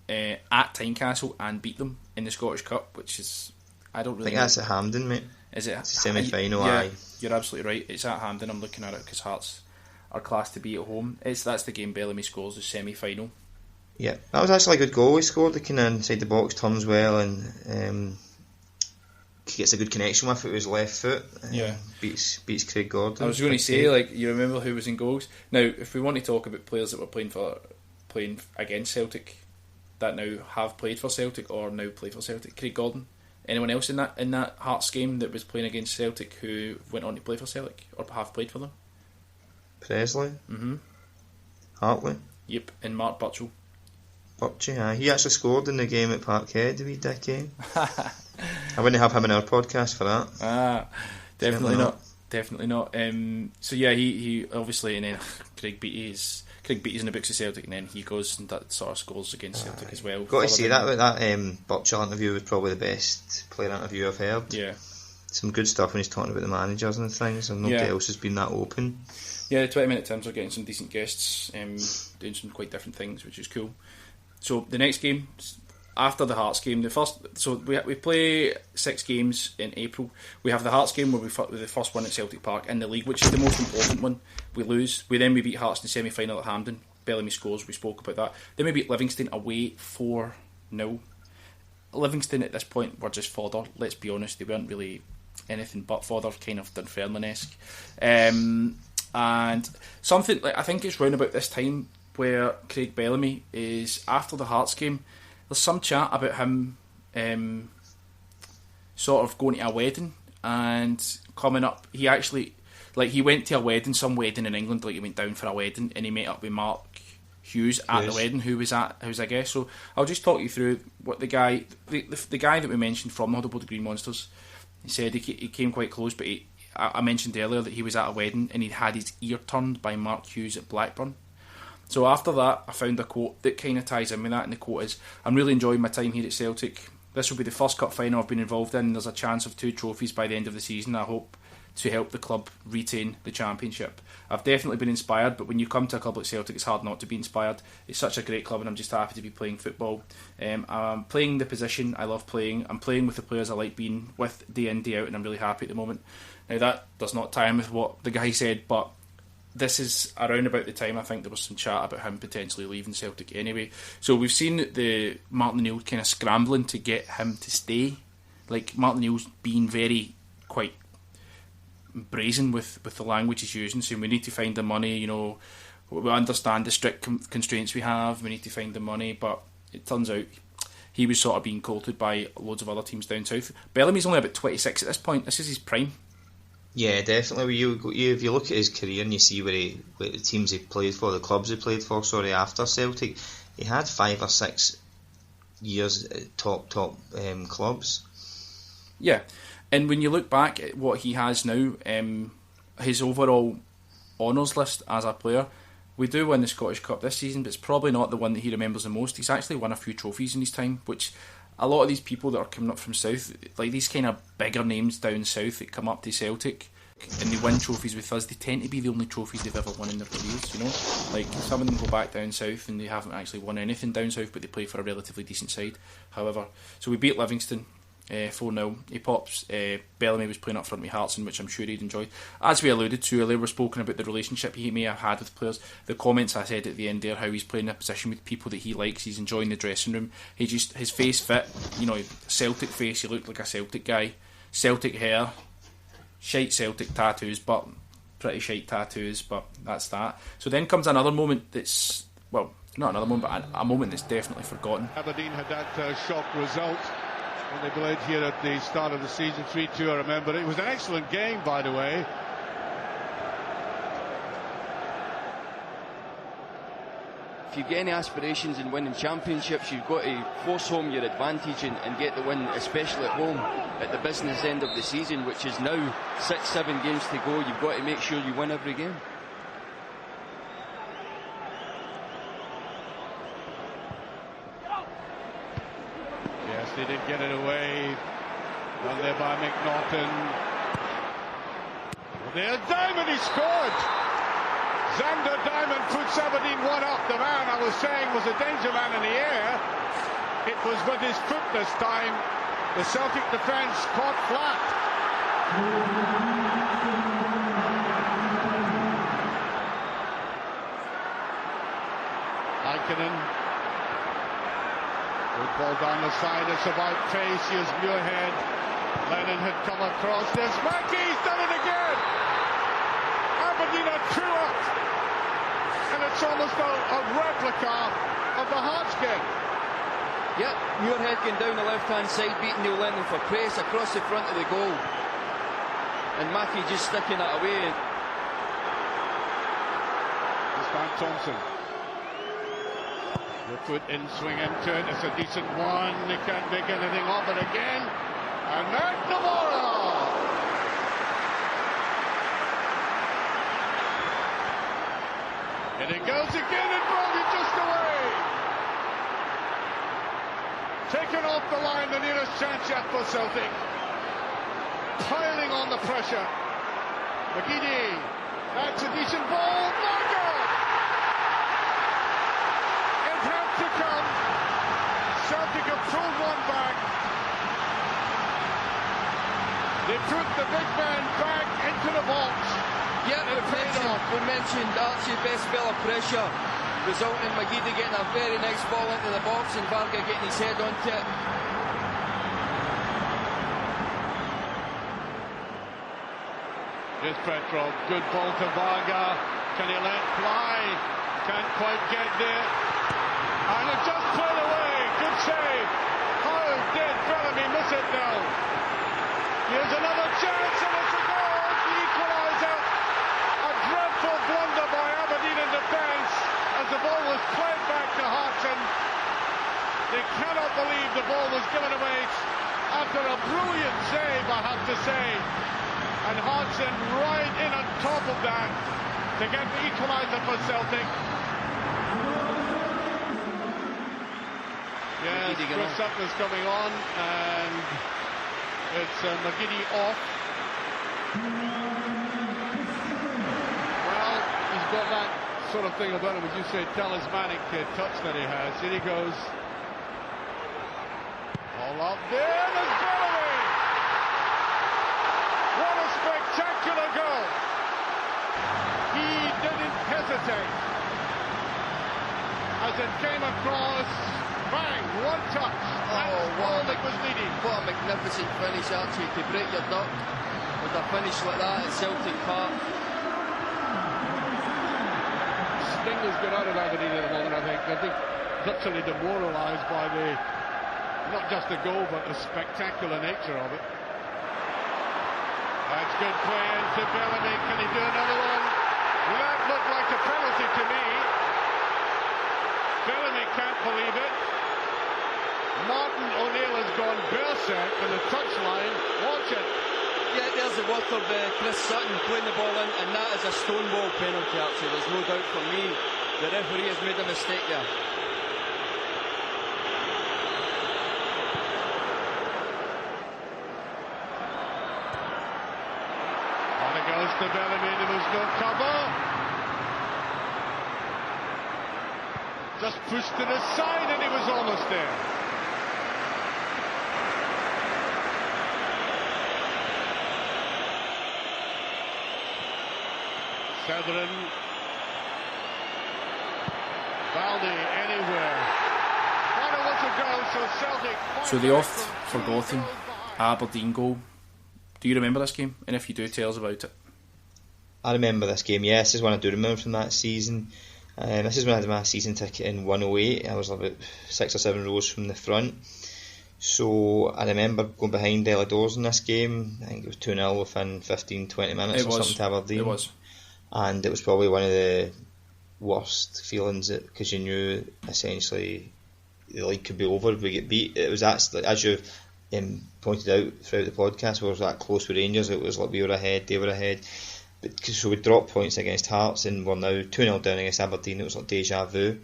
at Tynecastle and beat them in the Scottish Cup, which is, I don't really think that's at Hampden, mate. Is it? It's a semi-final, yeah, aye. You're absolutely right. It's at Hampden. I'm looking at it because Hearts are classed to be at home. That's the game Bellamy scores, the semi-final. Yeah, that was actually a good goal he scored. The kind of inside the box, turns well, and he gets a good connection with it with his left foot. Yeah, beats Craig Gordon. I was going to say, like, you remember who was in goals. Now, if we want to talk about players that were playing against Celtic, that now have played for Celtic or now play for Celtic, Craig Gordon. Anyone else in that Hearts game that was playing against Celtic who went on to play for Celtic or have played for them? Presley. Mm-hmm. Hartley. Yep, and Mark Butchell. Butchie, aye. He actually scored in the game at Parkhead, the wee dickhead. I wouldn't have him in our podcast for that. Definitely not. Definitely not. So yeah, he obviously, and then Craig Beattie's in the books of Celtic, and then he goes and that sort of scores against Celtic as well. Got to say that Butchell interview was probably the best player interview I've heard. Yeah, some good stuff when he's talking about the managers and things, and nobody else has been that open. Yeah, the 20-minute Tims are getting some decent guests, doing some quite different things, which is cool. So the next game, after the Hearts game, we play 6 games in April. We have the Hearts game where we fought with the first one at Celtic Park in the league, which is the most important one. We lose. We beat Hearts in the semi-final at Hampden. Bellamy scores. We spoke about that. Then we beat Livingston away 4-0. Livingston at this point were just fodder. Let's be honest, they weren't really anything but fodder, kind of Dunfermline-esque. And something like, I think it's round about this time where Craig Bellamy is, after the Hearts game, there's some chat about him sort of going to a wedding and coming up. He actually, like, he went to a wedding, some wedding in England, like he went down for a wedding and he met up with Mark Hughes at the wedding, who was a guest. So I'll just talk you through what the guy that we mentioned from Huddleborough, the Green Monsters, he said he came quite close, but I mentioned earlier that he was at a wedding and he'd had his ear turned by Mark Hughes at Blackburn. So after that, I found a quote that kind of ties in with that, and the quote is, "I'm really enjoying my time here at Celtic. This will be the first cup final I've been involved in. There's a chance of 2 trophies by the end of the season. I hope to help the club retain the championship. I've definitely been inspired, but when you come to a club like Celtic, it's hard not to be inspired. It's such a great club and I'm just happy to be playing football. I'm playing the position I love playing. I'm playing with the players I like being with day in, day out, and I'm really happy at the moment." Now that does not tie in with what the guy said, but this is around about the time I think there was some chat about him potentially leaving Celtic anyway. So we've seen the Martin O'Neill kind of scrambling to get him to stay. Like, Martin O'Neill's being very quite brazen with the language he's using, saying we need to find the money, you know, we understand the strict constraints we have, we need to find the money, but it turns out he was sort of being courted by loads of other teams down south. Bellamy's only about 26 at this point. This is his prime. Yeah, definitely. If you look at his career and you see where the teams he played for, the clubs he played for, after Celtic, he had 5 or 6 years at top clubs. Yeah, and when you look back at what he has now, his overall honours list as a player, we do win the Scottish Cup this season, but it's probably not the one that he remembers the most. He's actually won a few trophies in his time, which a lot of these people that are coming up from South, like these kind of bigger names down South that come up to Celtic and they win trophies with us, they tend to be the only trophies they've ever won in their careers, you know? Like, some of them go back down South and they haven't actually won anything down South, but they play for a relatively decent side. However, so we beat Livingston 4-0. He pops. Bellamy was playing up front with Larsson, which I'm sure he'd enjoyed. As we alluded to earlier, we're spoken about the relationship he may have had with players. The comments I said at the end there, how he's playing a position with people that he likes, he's enjoying the dressing room. His face fit, you know, Celtic face, he looked like a Celtic guy. Celtic hair, shite Celtic tattoos, but pretty shite tattoos, but that's that. So then comes another moment that's, well, not another moment, but a moment that's definitely forgotten. Aberdeen had that shock result when they played here at the start of the season, 3-2, I remember. It was an excellent game, by the way. If you get any aspirations in winning championships, you've got to force home your advantage and get the win, especially at home at the business end of the season, which is now 6-7 games to go. You've got to make sure you win every game. They did get it away. Done there by McNaughton. There's Diamond, he scored! Xander Diamond puts Aberdeen 1 up. The man I was saying was a danger man in the air. It was with his foot this time. The Celtic defence caught flat. Aikkonen. Good ball down the side, it's about pace. Here's Muirhead. Lennon had come across. There's Mackey, he's done it again. Aberdeen are 2 up. And it's almost a replica of the Hearts game. Yep, Muirhead going down the left-hand side, beating Neil Lennon for pace across the front of the goal. And Mackey just sticking it away. It's Van Thompson. The foot in, swing into it. It's a decent one. They can't make anything of it again. And McNamara. And it goes again and Bobby just away. Taken off the line, the nearest chance yet for Celtic. Piling on the pressure. McGeady. That's a decent ball. Margot. To come. Celtic have pulled one back. They put the big man back into the box. Yeah, we mentioned Archie best spell of pressure, resulting in McGeady getting a very nice ball into the box and Varga getting his head onto it. Here's Petrov, good ball to Varga. Can he let fly? Can't quite get there. And it just played away. Good save. How did Bellamy miss it now? Here's another chance and it's a goal. The equaliser. A dreadful blunder by Aberdeen in defence as the ball was played back to Hartson. They cannot believe the ball was given away after a brilliant save, I have to say. And Hartson right in on top of that to get the equaliser for Celtic. Yes, Chris Sutton's coming on, and it's McGeady off. Well, he's got that sort of thing about him, as you say, talismanic touch that he has. Here he goes. All up there, there's Bellamy! What a spectacular goal! He didn't hesitate as it came across. Bang! One touch. That's all that was needed. What a magnificent finish, Archie, to break your duck with a finish like that at Celtic Park. Stingers got out of Aberdeen at the moment, I think virtually demoralised by the, not just the goal, but the spectacular nature of it. That's good play into Bellamy. Can he do another one? That looked like a penalty to me. Bellamy can't believe it. Martin O'Neill has gone berserk in the touchline. Watch it. Yeah, there's the work of Chris Sutton playing the ball in, and that is a stonewall penalty actually. There's no doubt for me the referee has made a mistake there. On it goes to Bellamy, and there's no cover. Just pushed to the side, and he was almost there. Southern. Baldy anywhere. 1-0 to go, so Celtic. So the oft-forgotten Aberdeen goal. Do you remember this game? And if you do, tell us about it. I remember this game, yes. This is one I do remember from that season. This is when I had my season ticket in 108. I was about 6 or 7 rows from the front. So I remember going behind early doors in this game. I think it was 2-0 within 15-20 minutes or something to Aberdeen. It was. And it was probably one of the worst feelings because you knew essentially the league could be over if we get beat. It was actually, as you pointed out throughout the podcast, we were that close with Rangers. It was like we were ahead, they were ahead. So we dropped points against Hearts and we're now 2-0 down against Aberdeen. It was like deja vu.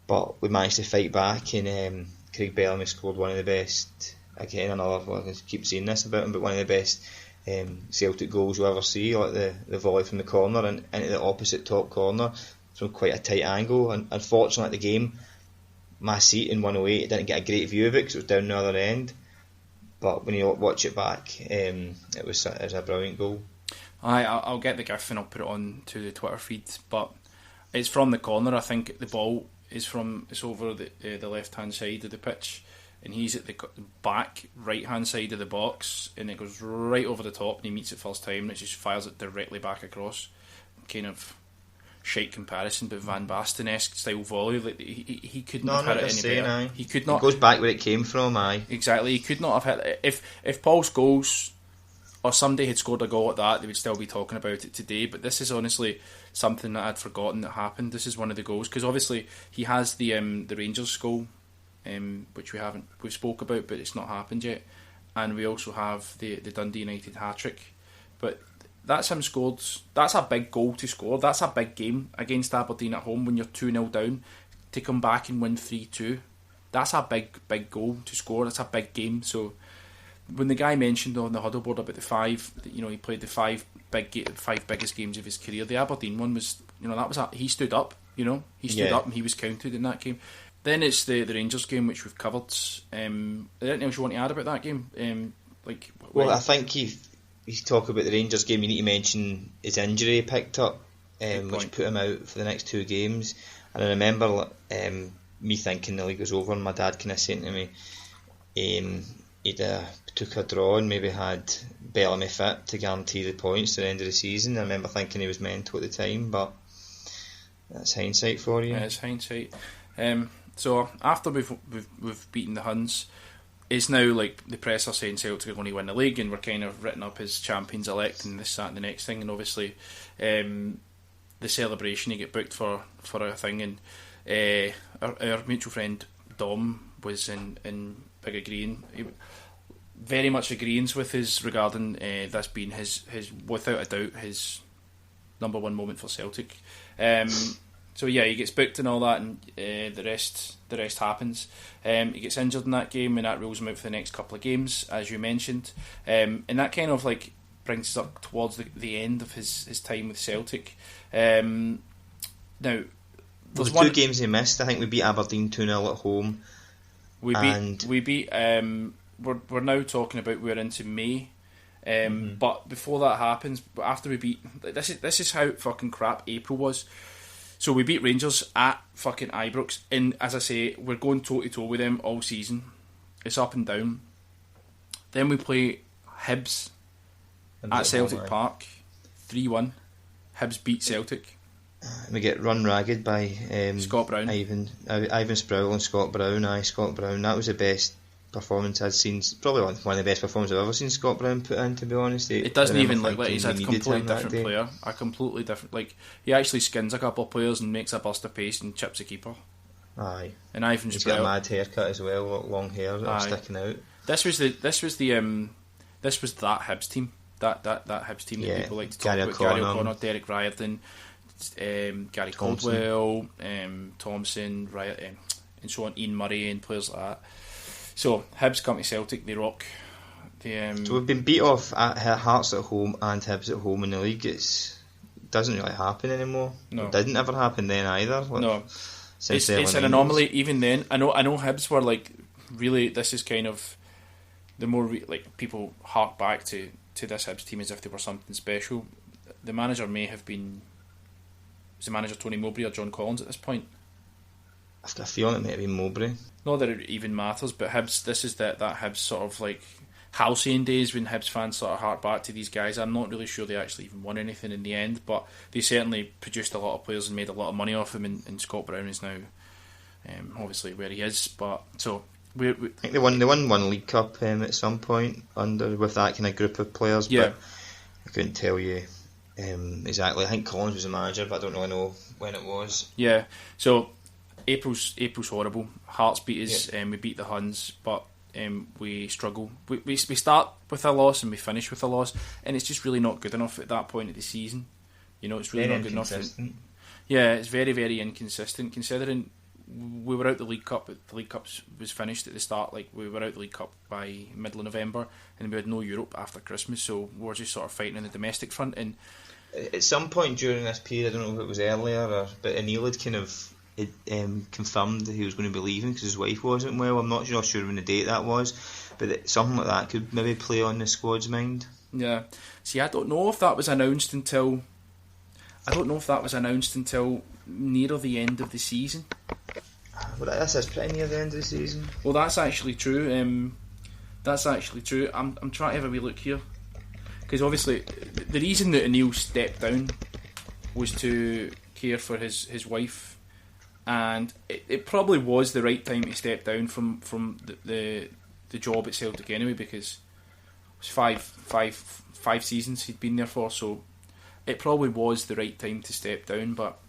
But we managed to fight back, and Craig Bellamy scored one of the best, again, I keep saying this about him, but one of the best Celtic goals you'll ever see, like the volley from the corner and into the opposite top corner from quite a tight angle. And unfortunately at the game, my seat in 108 didn't get a great view of it because it was down the other end, but when you watch it back, it was a brilliant goal. I'll get the gif and I'll put it on to the Twitter feed, but it's from the corner. I think the ball is it's over the left hand side of the pitch, and he's at the back right hand side of the box, and it goes right over the top, and he meets it first time, and it just fires it directly back across. Kind of shite comparison, but Van Basten-esque style volley. Like he couldn't have hit it any better. He could not. It goes back where it came from. Exactly. He could not have hit it. If Paul Scholes or somebody had scored a goal like that, they would still be talking about it today. But this is honestly something that I'd forgotten that happened. This is one of the goals, because obviously he has the Rangers goal, which we spoke about, but it's not happened yet, and we also have the Dundee United hat-trick. But that's him scored. That's a big goal to score. That's a big game against Aberdeen at home when you're 2-0 down, to come back and win 3-2. That's a big goal to score. That's a big game. So when the guy mentioned on the huddle board about the 5, he played the 5 biggest games of his career, the Aberdeen one was, he stood up. He stood up and he was counted in that game. Then it's the Rangers game, which we've covered. Anything else you want to add about that game? I think you talk about the Rangers game, you need to mention his injury he picked up, which put him out for the next 2 games. And I remember me thinking the league was over, and my dad kind of saying to me, he'd took a draw and maybe had Bellamy fit to guarantee the points to the end of the season. I remember thinking he was mental at the time, but that's hindsight for you. Yeah, it's hindsight. So after we've beaten the Huns, it's now like the press are saying Celtic are going to win the league, and we're kind of written up as champions elect and this, that and the next thing. And obviously the celebration, you get booked for a thing, and our mutual friend Dom was in big agreeing. He very much agrees with us regarding this being his without a doubt his number one moment for Celtic. So yeah, he gets booked and all that, and the rest happens. He gets injured in that game, and that rules him out for the next couple of games, as you mentioned. And that kind of like brings us up towards the end of his time with Celtic. Now, there's 2 games he missed. I think we beat Aberdeen 2-0 at home. We beat. We're now talking about we're into May. But before that happens, after we beat, this is how fucking crap April was. So we beat Rangers at fucking Ibrox, and as I say, we're going toe to toe with them all season. It's up and down. Then we play Hibs at Celtic Park, 3-1. Hibs beat Celtic. We get run ragged by Scott Brown, Ivan Sproul and Scott Brown. Scott Brown. That was the best performance I'd seen. Probably one of the best performances I've ever seen Scott Brown put in, to be honest. It doesn't even look like he's a completely different player. A completely different. Like, he actually skins a couple of players and makes a burst of pace and chips a keeper. Aye. And Ivan He's Sproul, got a mad haircut as well, long hair that was sticking out. This was that Hibs team. that Hibs team that people like to talk Gary about. Gary O'Connor. O'Connor, Derek Riordan, Gary Caldwell, Thompson, and so on, Ian Murray and players like that. So Hibs come to Celtic, they rock. So we've been beat off at Hearts at home and Hibs at home in the league. It doesn't really happen anymore. No. It didn't ever happen then either. No, Since it's an anomaly. Even then, I know Hibs were like, really, this is kind of the more like people hark back to this Hibs team as if they were something special. The manager may have been, was the manager Tony Mowbray or John Collins at this point? I've got a feeling it might have been Mowbray. Not that it even matters, but Hibs, this is that Hibs sort of like halcyon days when Hibs fans sort of hark back to these guys. I'm not really sure they actually even won anything in the end, but they certainly produced a lot of players and made a lot of money off them, and Scott Brown is now obviously where he is. But so we I think they won one League Cup at some point with that kind of group of players, but I couldn't tell you exactly. I think Collins was the manager, but I don't really know when it was. Yeah, so April's horrible. Hearts beat us, we beat the Huns, but we struggle. We start with a loss and we finish with a loss, and it's just really not good enough at that point of the season. You know, it's really Very not good enough. inconsistent. It's very, very inconsistent considering we were out the League Cup. The League Cup was finished at the start. Like, we were out the League Cup by middle of November, and we had no Europe after Christmas. So we were just sort of fighting on the domestic front. And at some point during this period, I don't know if it was earlier, but O'Neill had kind of confirmed that he was going to be leaving because his wife wasn't well. I'm not sure when the date that was, but something like that could maybe play on the squad's mind. Yeah. See, I don't know if that was announced until nearer the end of the season. Well, this is pretty near the end of the season. Well, that's actually true. I'm trying to have a wee look here, because obviously the reason that O'Neill stepped down was to care for his wife, and it probably was the right time to step down from the job at Celtic anyway, because it was five seasons he'd been there for, so it probably was the right time to step down. But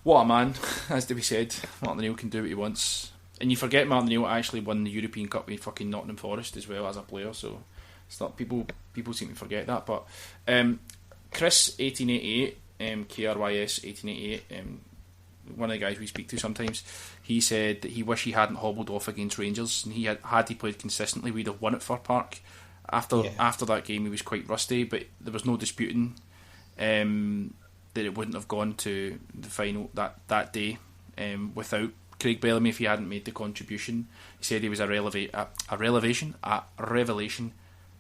what a man, as to be said. Martin O'Neill can do what he wants. And you forget Martin O'Neill actually won the European Cup with fucking Nottingham Forest as well as a player, so it's not, people seem to forget that. But Chris 1888, KRYS 1888, one of the guys we speak to sometimes, he said that he wished he hadn't hobbled off against Rangers, and had he played consistently, we'd have won at Fir Park. After that game, he was quite rusty, but there was no disputing that it wouldn't have gone to the final that day without Craig Bellamy if he hadn't made the contribution. He said he was a revelation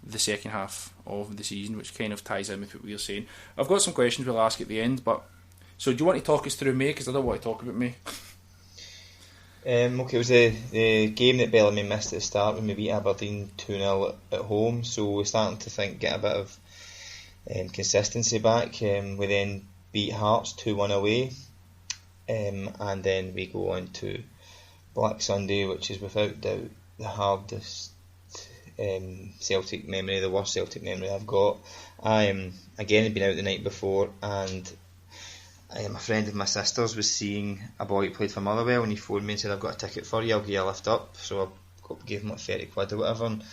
the second half of the season, which kind of ties in with what we were saying. I've got some questions we'll ask at the end, but so do you want to talk us through May? Because I don't want to talk about May. Okay, it was the game that Bellamy missed at the start when we beat Aberdeen 2-0 at home, so we're starting to get a bit of consistency back. We then beat Hearts 2-1 away, and then we go on to Black Sunday, which is without doubt the hardest Celtic memory, the worst Celtic memory I've got. I again had been out the night before, and a friend of my sister's was seeing a boy who played for Motherwell, and he phoned me and said, "I've got a ticket for you, I'll give you a lift up." So I gave him like 30 quid or whatever, and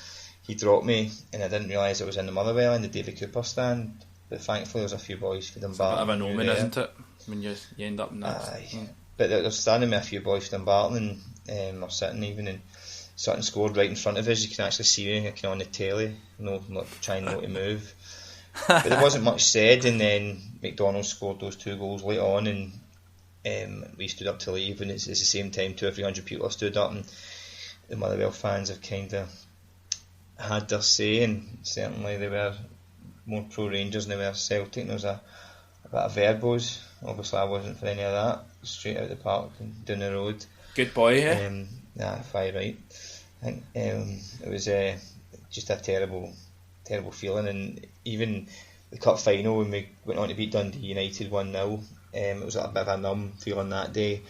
he dropped me, and I didn't realise it was in the Motherwell in the David Cooper stand. But thankfully there was a few boys for Dumbarton. It's a bit of an omen, isn't it, when you end up in that? Aye. But they're standing with a few boys for Dumbarton, and we're sitting even, and something scored right in front of us. You can actually see me on the telly, trying not to move. But there wasn't much said, and then McDonald scored those 2 goals late on, and we stood up to leave, and it's the same time 200 or 300 people have stood up, and the Motherwell fans have kind of had their say, and certainly they were more pro Rangers than they were Celtic, and there was a bit of verbos. Obviously I wasn't for any of that. Straight out the park and down the road. Good boy, yeah? Right. I think it was just a terrible feeling, and even the cup final when we went on to beat Dundee United 1-0, it was a bit of a numb feeling that day.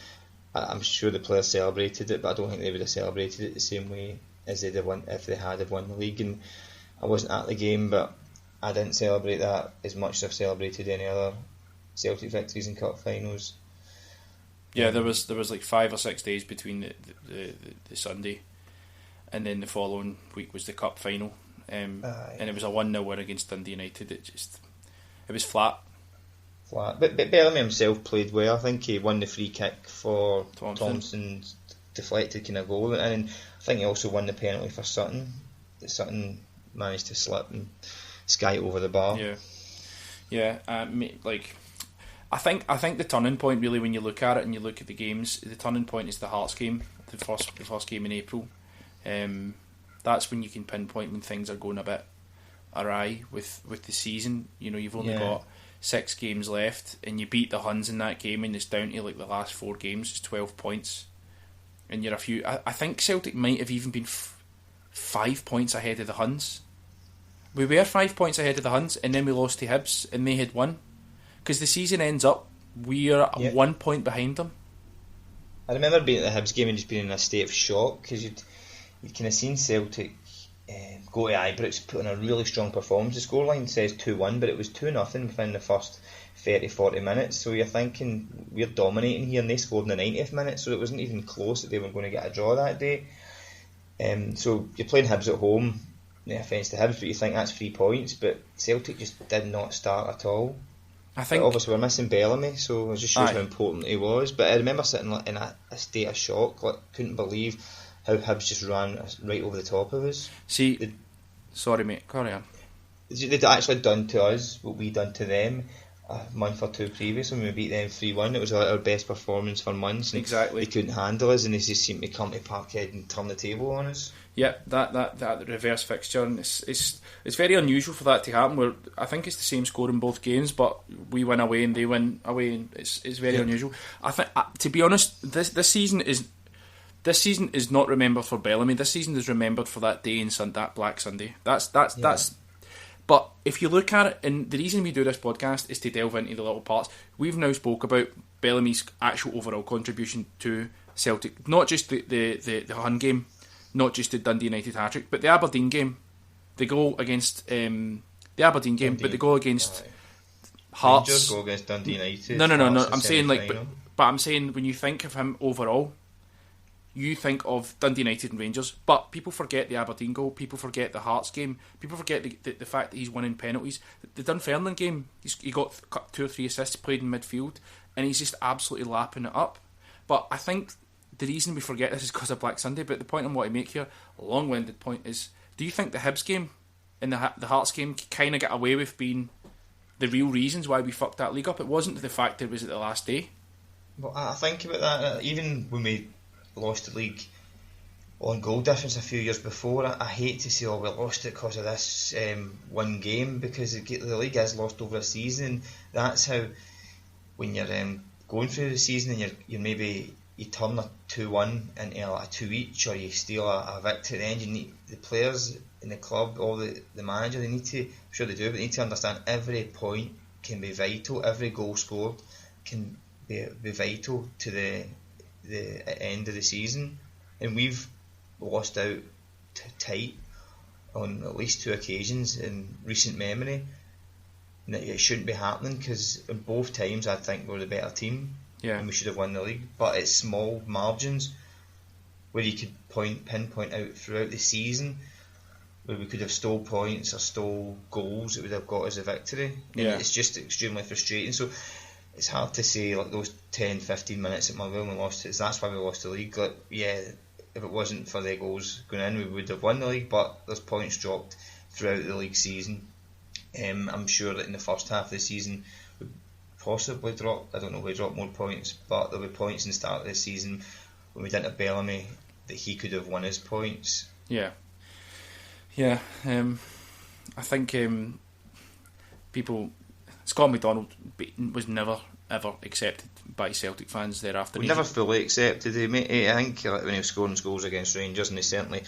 I'm sure the players celebrated it, but I don't think they would have celebrated it the same way as they'd have won if they had won the league. And I wasn't at the game, but I didn't celebrate that as much as I've celebrated any other Celtic victories in cup finals. Yeah, there was like 5 or 6 days between the Sunday and then the following week was the cup final. and it was a 1-0 win against Dundee United. It was flat. But Bellamy himself played well. I think he won the free kick for Thompson's deflected kind of goal, and I think he also won the penalty for Sutton. Sutton managed to slip and sky it over the bar. I think the turning point, really, when you look at it and you look at the games, the turning point is the Hearts game, the first game in April. That's when you can pinpoint when things are going a bit awry with the season. You know, you've only got 6 games left, and you beat the Huns in that game, and it's down to like the last 4 games. It's 12 points, and you're a few. I think Celtic might have even been 5 points ahead of the Huns. We were 5 points ahead of the Huns, and then we lost to Hibs, and they had 1. Because the season ends up, we're 1 point behind them. I remember being at the Hibs game and just being in a state of shock, because you'd kind of seen Celtic go to Ibrox, put in a really strong performance. The scoreline says 2-1, but it was 2-0 within the first 30-40 minutes. So you're thinking, we're dominating here, and they scored in the 90th minute, so it wasn't even close that they were going to get a draw that day. So you're playing Hibs at home, no offence to Hibs, but you think that's 3 points, but Celtic just did not start at all. I think, but obviously we're missing Bellamy, so it just shows how important he was. But I remember sitting in a state of shock, couldn't believe how Hibs just ran right over the top of us. Sorry mate, carry on. They'd actually done to us what we done to them a month or two previous when we beat them 3-1. It was our best performance for months. And they couldn't handle us, and they just seemed to come to Parkhead and turn the table on us. Yeah, that reverse fixture, and it's very unusual for that to happen. I think it's the same score in both games, but we win away and they win away, and it's very unusual. I think, to be honest, this season is not remembered for Bellamy. This season is remembered for that day in that Black Sunday. That's. But if you look at it, and the reason we do this podcast is to delve into the little parts. We've now spoke about Bellamy's actual overall contribution to Celtic, not just the Hun game, not just the Dundee United hat-trick, but the Aberdeen game. The goal against the Aberdeen game, but the goal against Hearts. Rangers go against Dundee United. No. I'm saying but I'm saying when you think of him overall, you think of Dundee United and Rangers, but people forget the Aberdeen goal, people forget the Hearts game, people forget the fact that he's winning penalties. The Dunfermline game, he got 2 or 3 assists, played in midfield, and he's just absolutely lapping it up. But I think the reason we forget this is because of Black Sunday, but the point I want to make here, a long-winded point, is do you think the Hibs game and the Hearts game kind of get away with being the real reasons why we fucked that league up? It wasn't the fact that it was at the last day. Well, I think about that, even when we lost the league on goal difference a few years before, I hate to say, we lost it because of this one game, because the league is lost over a season. That's how, when you're going through the season and you're maybe you turn a 2-1 into a 2 each, or you steal a victory at the end, you need the players in the club, all the manager, they need to, I'm sure they do, but they need to understand every point can be vital, every goal scored can be vital to the end of the season, and we've lost out tight on at least 2 occasions in recent memory. And it shouldn't be happening, because in both times I think we're the better team, and we should have won the league. But it's small margins where you could pinpoint out throughout the season where we could have stole points or stole goals that would have got us a victory. And it's just extremely frustrating. So it's hard to say, like, those 10-15 minutes at Motherwell we lost it, that's why we lost the league. Like, if it wasn't for the goals going in, we would have won the league, but there's points dropped throughout the league season. I'm sure that in the first half of the season we possibly dropped, I don't know if we dropped more points, but there'll be points in the start of the season when we didn't have Bellamy that he could have won his points. I think people, Scott McDonald was never ever accepted by Celtic fans thereafter. We never fully accepted him. I think when he was scoring goals against Rangers, and he certainly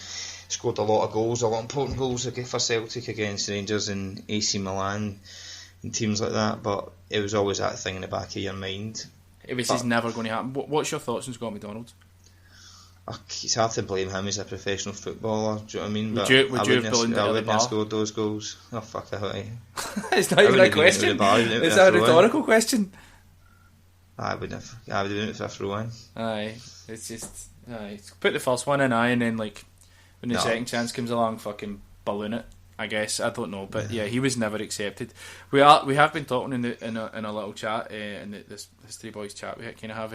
scored a lot of goals, a lot of important goals for Celtic against Rangers and AC Milan and teams like that, but it was always that thing in the back of your mind. It was just never going to happen. What's your thoughts on Scott McDonald? It's hard to blame him as a professional footballer, do you know what I mean? Would you have wouldn't have scored those goals. Oh, fuck it. It's not even a question. It's a rhetorical question. I would have done it for a throw-in. Aye, it's just put the first one in, and then, like, when the second chance comes along, fucking balloon it. I guess I don't know, but yeah, he was never accepted. We have been talking in a little chat in this History Boys chat. We kind of have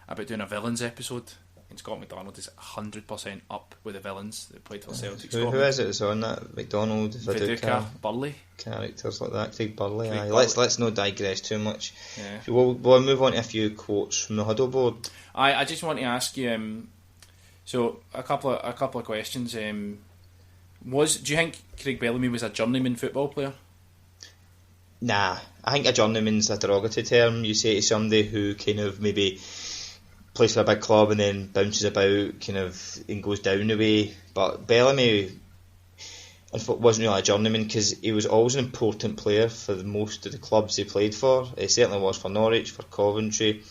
about doing a villains episode. And Scott McDonald is 100% up with the villains that played for Celtic. Who is it that's on that? McDonald, Viduka, Burley, characters like that. Craig Burley. Craig Burley. Burley. Let's not digress too much. Yeah. We'll move on to a few quotes from the huddle board. I just want to ask you. So a couple of questions. Do you think Craig Bellamy was a journeyman football player? Nah, I think a journeyman's a derogatory term. You say to somebody who kind of maybe plays for a big club and then bounces about, kind of, and goes down the way. But Bellamy wasn't really a journeyman because he was always an important player for most of the clubs he played for. He certainly was for Norwich, for Coventry,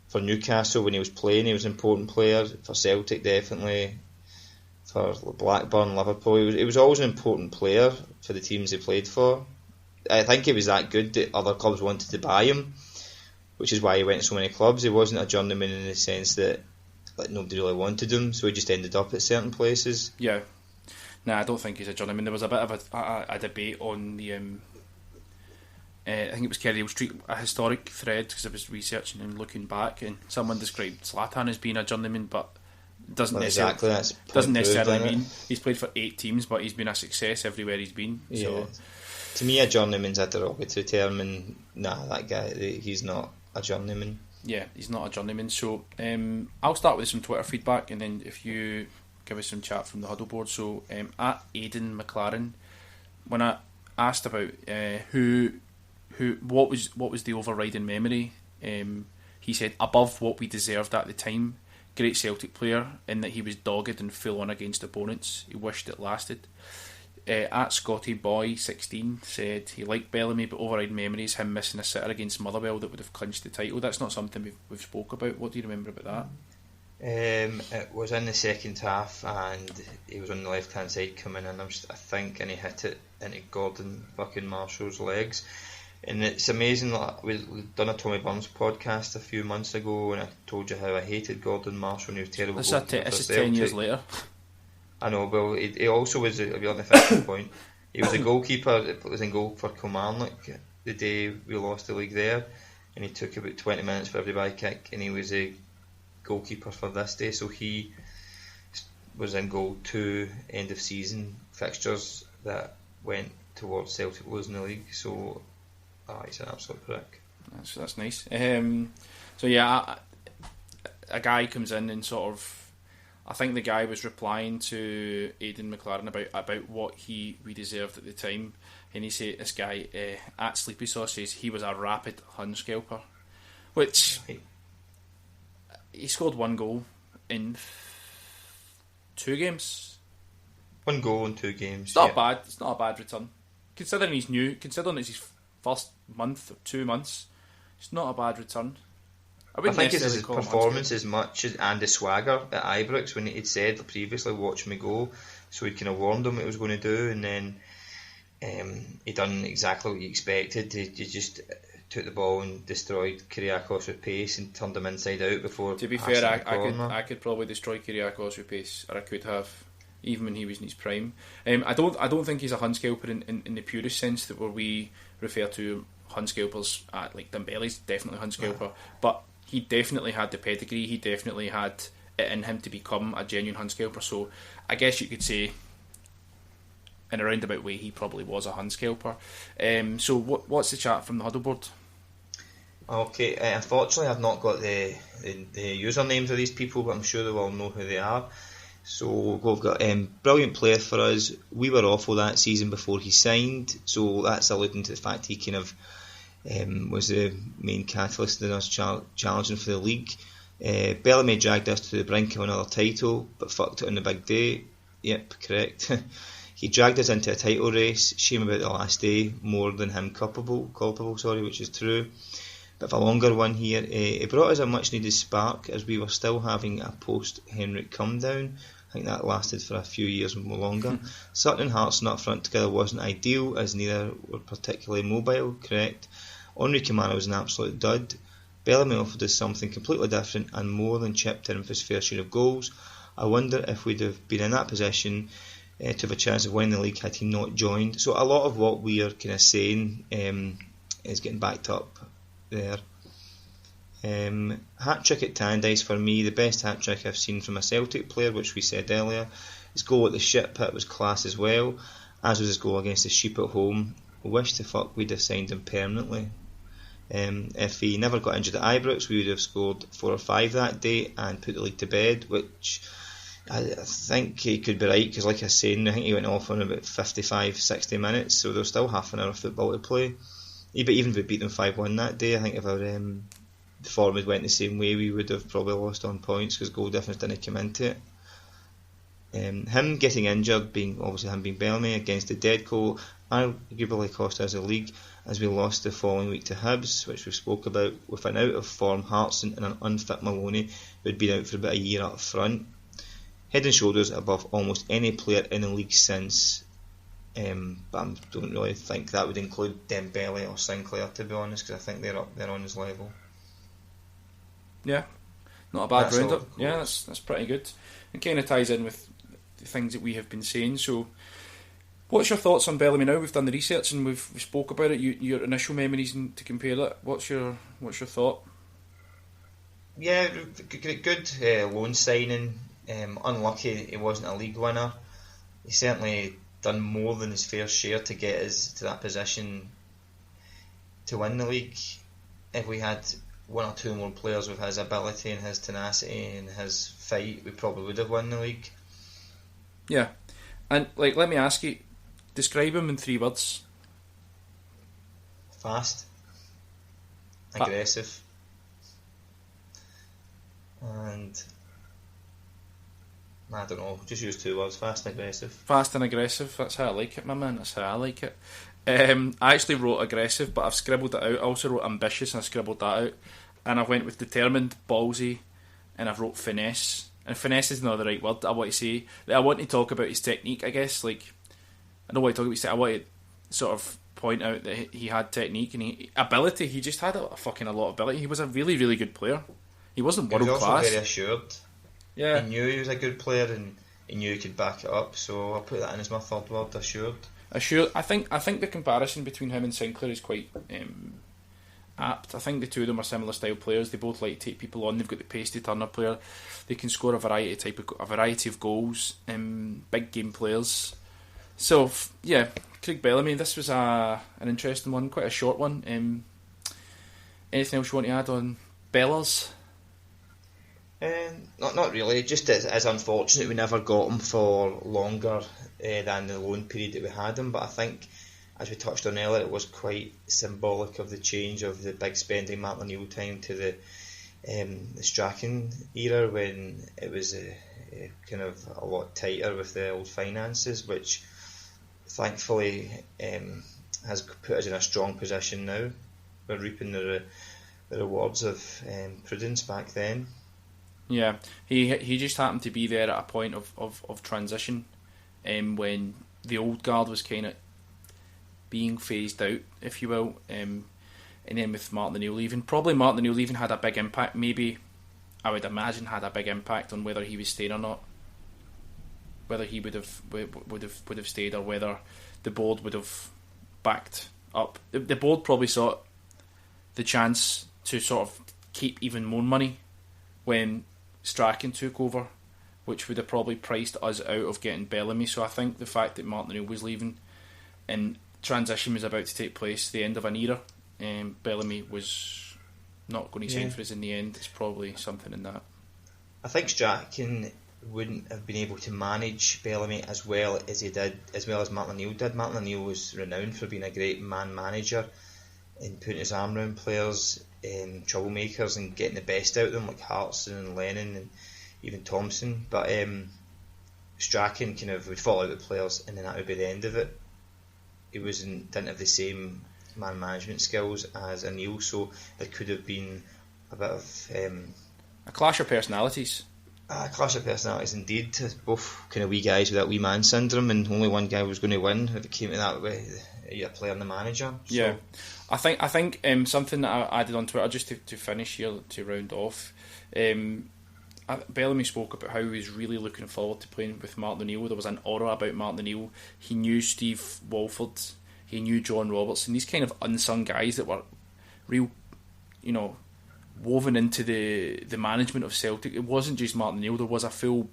for Newcastle when he was playing. He was an important player for Celtic, definitely. For Blackburn, Liverpool, he was always an important player for the teams he played for. I think he was that good that other clubs wanted to buy him, which is why he went to so many clubs. He wasn't a journeyman in the sense that nobody really wanted him, so he just ended up at certain places. Yeah. Nah, I don't think he's a journeyman. There was a bit of a debate on the I think it was Kerry Street, a historic thread, because I was researching and looking back, and someone described Zlatan as being a journeyman, but doesn't necessarily mean he's played for 8 teams, but he's been a success everywhere he's been. Yeah. So to me, a journeyman's a derogatory term, and that guy, he's not a journeyman. Yeah, he's not a journeyman. So I'll start with some Twitter feedback, and then if you give us some chat from the huddle board. So at Aidan McLaren, when I asked about what was the overriding memory, he said above what we deserved at the time. Great Celtic player in that he was dogged and full on against opponents. He wished it lasted. At Scotty Boy 16 said he liked Bellamy, but overriding memories him missing a sitter against Motherwell that would have clinched the title. That's not something we've spoke about. What do you remember about that? It was in the second half, and he was on the left hand side coming in, I think, and he hit it into Gordon fucking Marshall's legs. And it's amazing that we've done a Tommy Burns podcast a few months ago, and I told you how I hated Gordon Marshall and he was terrible. This is 10 years later. I know, well, he also was, I'll be on the 50th point, he was a goalkeeper that was in goal for Kilmarnock the day we lost the league there, and he took about 20 minutes for every bye kick, and he was a goalkeeper for this day, so he was in goal 2 end of season fixtures that went towards Celtic losing the league, so he's an absolute prick. That's nice. So yeah, a guy comes in and sort of, I think the guy was replying to Aidan McLaren about what we deserved at the time, and he said, this guy at Sleepy Sauce says he was a rapid Hunskelper, which he scored 1 goal in 2 games. 1 goal in 2 games. It's not bad. It's not a bad return, considering he's new. Considering it's his first month or 2 months, it's not a bad return. I think it's his performance as much as and the swagger at Ibrox when he'd said previously, "Watch me go," so he'd kind of warned him what he was going to do, and then he done exactly what he expected. He just took the ball and destroyed Kyriakos with pace and turned him inside out before. To be fair, I could probably destroy Kyriakos with pace, or I could have, even when he was in his prime. I don't think he's a Hunskelper in the purest sense that where we refer to Hunskelpers at like Dembele's definitely Hunskelper, but he definitely had the pedigree. He definitely had it in him to become a genuine Hunskelper. So I guess you could say, in a roundabout way, he probably was a Hunskelper. So what's the chat from the huddle board? Okay, unfortunately I've not got the usernames of these people, but I'm sure they will know who they are. So we've got brilliant player for us. We were awful that season before he signed, so that's alluding to the fact he kind of was the main catalyst in us challenging for the league. Bellamy dragged us to the brink of another title, but fucked it on the big day. Yep, correct. He dragged us into a title race. Shame about the last day, more than him culpable, which is true. Bit of a longer one here. He brought us a much needed spark as we were still having a post Henrik come down. I think that lasted for a few years more longer. Sutton and Hartson up front together wasn't ideal, as neither were particularly mobile, correct. Henri Kamara was an absolute dud. Bellamy offered us something completely different and more than chipped in for his fair share of goals. I wonder if we'd have been in that position to have a chance of winning the league had he not joined. So a lot of what we are kind of saying is getting backed up there. Hat-trick at Tannadice, for me, the best hat-trick I've seen from a Celtic player, which we said earlier. His goal at the Ship Pit was class as well, as was his goal against the Sheep at home. Wish the fuck we'd have signed him permanently. If he never got injured at Ibrox, we would have scored 4 or 5 that day and put the league to bed, which I think he could be right, because like I was saying, I think he went off on about 55-60 minutes, so there's still half an hour of football to play. But even if we beat them 5-1 that day, I think if our the form had went the same way, we would have probably lost on points, because goal difference didn't come into it. Him getting injured, being Bellamy against the dead goal, arguably cost us a league, as we lost the following week to Hibs, which we spoke about, with an out of form Larsson and an unfit Maloney, who had been out for about a year up front. Head and shoulders above almost any player in the league since, but I don't really think that would include Dembele or Sinclair, to be honest, because I think they're on his level. Yeah, not a bad roundup. Yeah, that's pretty good. It kind of ties in with the things that we have been saying. So, what's your thoughts on Bellamy now? We've done the research and we spoke about it. Your initial memories to compare it. What's your thought? Yeah, good loan signing. Unlucky he wasn't a league winner. He certainly done more than his fair share to get us to that position to win the league. If we had 1 or 2 more players with his ability and his tenacity and his fight, we probably would have won the league. Yeah, and let me ask you, describe him in 3 words. Fast, aggressive, and I don't know, just use 2 words: fast and aggressive. Fast and aggressive, that's how I like it, my man, that's how I like it. I actually wrote aggressive, but I've scribbled it out. I also wrote ambitious and I scribbled that out. And I went with determined, ballsy, and I've wrote finesse. And finesse is not the right word I want to say. I want to talk about his technique, I guess. I don't want to talk about his technique. I want to sort of point out that he had technique and ability. He just had a lot of ability. He was a really, really good player. He wasn't world class. He was also very assured. Yeah. He knew he was a good player and he knew he could back it up. So I'll put that in as my 3rd word: assured. Assured. I think the comparison between him and Sinclair is quite apt. I think the two of them are similar style players. They both like to take people on. They've got the pace to turn a player. They can score a variety of goals. Big game players. So yeah, Craig Bellamy. This was an interesting one, quite a short one. Anything else you want to add on Bellers? Not really. Just it's unfortunate we never got him for longer than the loan period that we had him. But I think, as we touched on earlier, it was quite symbolic of the change of the big spending Martin O'Neill time to the Strachan era, when it was kind of a lot tighter with the old finances, which thankfully has put us in a strong position now. We're reaping the rewards of prudence back then. Yeah, he just happened to be there at a point of transition, when the old guard was kind of being phased out, if you will, and then with Martin O'Neill leaving, probably Martin O'Neill leaving had a big impact. Maybe I would imagine had a big impact on whether he was staying or not, whether he would have stayed, or whether the board would have backed up. The board probably saw the chance to sort of keep even more money when Strachan took over, which would have probably priced us out of getting Bellamy. So I think the fact that Martin O'Neill was leaving and transition was about to take place, the end of an era, Bellamy was not going to sign for us in the end. It's probably something in that. I think Strachan wouldn't have been able to manage Bellamy as well as he did, as well as Martin O'Neill did. Martin O'Neill was renowned for being a great man manager and putting his arm around players, troublemakers, and getting the best out of them, like Larsson and Lennon and even Thompson. But Strachan kind of would fall out with players, and then that would be the end of it. He didn't have the same man management skills as O'Neill, so there could have been a bit of a clash of personalities. A clash of personalities indeed. Both kind of wee guys with that wee man syndrome, and only one guy was going to win if it came to that way, a player and the manager. So. Yeah, I think something that I added on Twitter just to finish here, to round off. Bellamy spoke about how he was really looking forward to playing with Martin O'Neill. There was an aura about Martin O'Neill. He knew Steve Walford, he knew John Robertson, these kind of unsung guys that were real, woven into the management of Celtic. It wasn't just Martin O'Neill, there was a full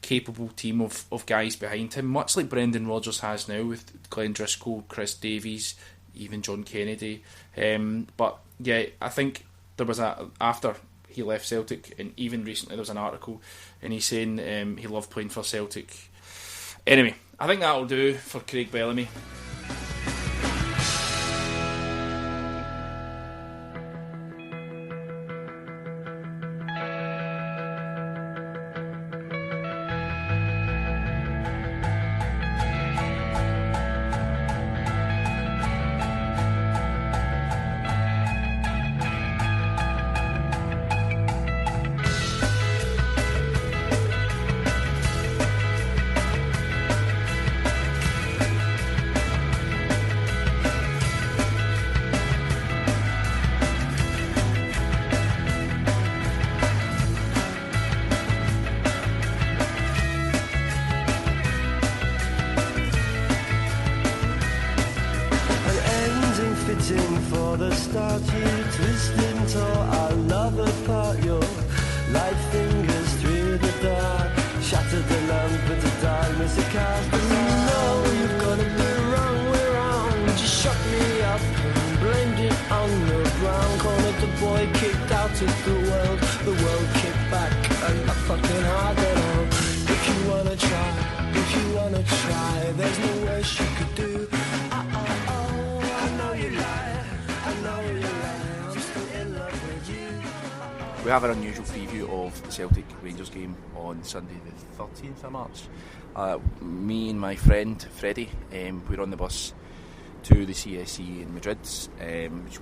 capable team of guys behind him, much like Brendan Rodgers has now with Glenn Driscoll, Chris Davies, even John Kennedy. But yeah, I think there was after he left Celtic, and even recently there was an article and he's saying he loved playing for Celtic. Anyway, I think that'll do for Craig Bellamy. For the start, you twisting tall, I'll love apart your light fingers through the dark. Shattered the lamp at the darkness it cast. But you know you've got to be wrong, we're wrong. Just shut me up and blamed it on the ground. Cornered the boy, kicked out of the world kicked back and I fucking hard it on. If you wanna try, there's no worse you could do. I know you lie. We have an unusual preview of the Celtic Rangers game on Sunday the 13th of March. Me and my friend Freddie, we're on the bus to the CSC in Madrid. Just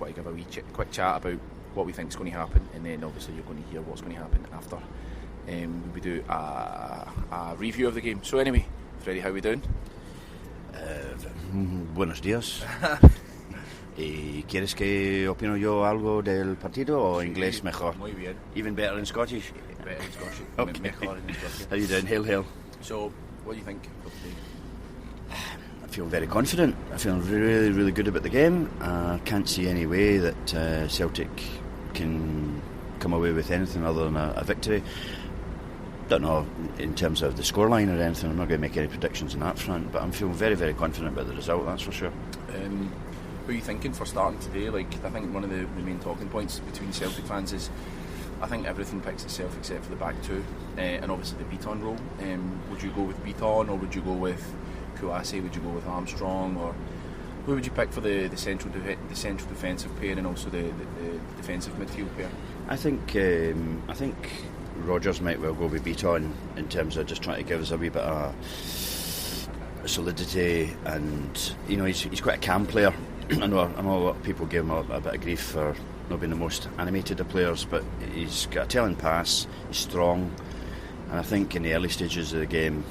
want to give a wee quick chat about what we think is going to happen, and then obviously you're going to hear what's going to happen after we do a review of the game. So anyway, Freddie, how are we doing? Buenos días. ¿Quieres que opino yo algo del partido o inglés mejor? Muy bien. Even better in Scottish? Better in Scottish. Okay. Mejor in Scottish. How you doing? Hail, hail. So, what do you think of the game? I feel very confident. I feel really, really good about the game. I can't see any way that Celtic can come away with anything other than a victory. Don't know in terms of the scoreline or anything. I'm not going to make any predictions on that front, but I'm feeling very, very confident about the result, that's for sure. What are you thinking for starting today? I think one of the main talking points between Celtic fans is I think everything picks itself except for the back two, and obviously the Beaton role. Would you go with Beaton, or would you go with Kouassi? Would you go with Armstrong, or who would you pick for the central defensive pair and also the defensive midfield pair? I think Rodgers might well go with Beaton in terms of just trying to give us a wee bit of solidity, and he's quite a calm player. I know a lot of people give him a bit of grief for not being the most animated of players, but he's got a telling pass, he's strong, and I think in the early stages of the game,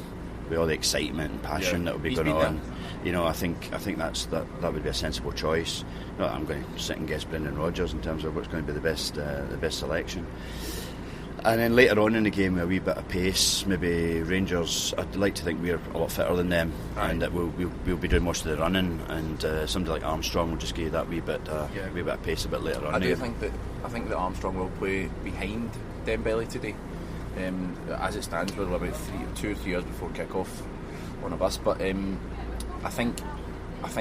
with all the excitement and passion that will be going on, I think that would be a sensible choice. I'm going to sit and guess Brendan Rodgers in terms of what's going to be the best selection. And then later on in the game, a wee bit of pace, maybe Rangers. I'd like to think we're a lot fitter than them, and that we'll be doing most of the running, and somebody like Armstrong will just give you that wee bit of pace a bit later on. I think that Armstrong will play behind Dembele today. As it stands, we're about 2 or 3 hours before kick-off on a bus, but I think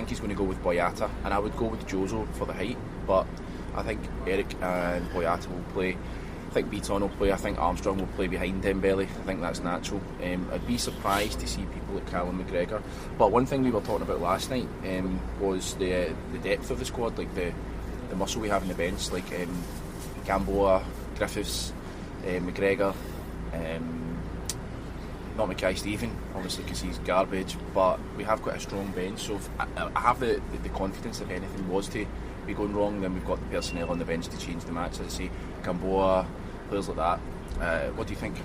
he's going to go with Boyata, and I would go with Jozo for the height, but I think Eric and Boyata will play. I think Beaton will play. I think Armstrong will play behind Dembele. I think that's natural. I'd be surprised to see people like Callum McGregor. But one thing we were talking about last night was the depth of the squad, like the muscle we have in the bench, like Gamboa, Griffiths, McGregor, not Mackay-Steven, obviously because he's garbage. But we have quite a strong bench. So if I have the confidence if anything was to be going wrong, then we've got the personnel on the bench to change the match. As I say, Gamboa, players like that. What do you think?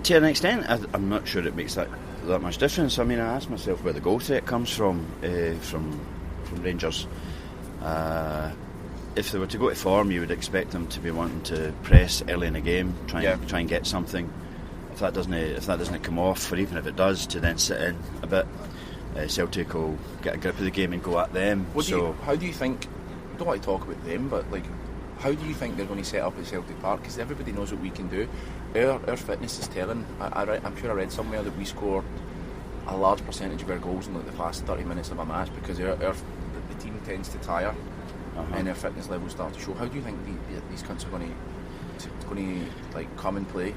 To an extent, I'm not sure it makes that much difference. I mean, I ask myself where the goal threat comes from Rangers. if they were to go to form, you would expect them to be wanting to press early in the game, try and get something. If that doesn't come off, or even if it does, to then sit in a bit, Celtic will get a grip of the game and go at them. How do you think? I don't want to talk about them, but like, how do you think they're going to set up at Celtic Park? Because everybody knows what we can do. Our fitness is telling. I'm sure I read somewhere that we score a large percentage of our goals in like the last 30 minutes of a match because the team tends to tire and their fitness levels start to show. How do you think these cunts are going to like come and play?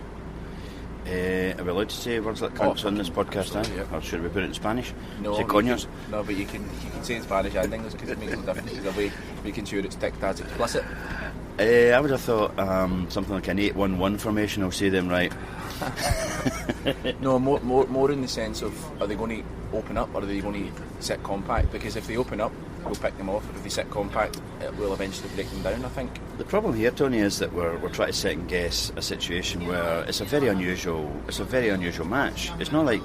Are we allowed to say words like cunts on this podcast? Or should we put it in Spanish? No, but you can say in Spanish and English because it makes no difference. Either way, making sure it's ticked as explicit. I would have thought something like an 8-1-1 formation will say them right. No, more in the sense of, are they going to open up or are they going to sit compact? Because if they open up, we'll pick them off. If they sit compact, it will eventually break them down, I think. The problem here, Tony, is that we're trying to second guess a situation where it's a very unusual match. It's not like,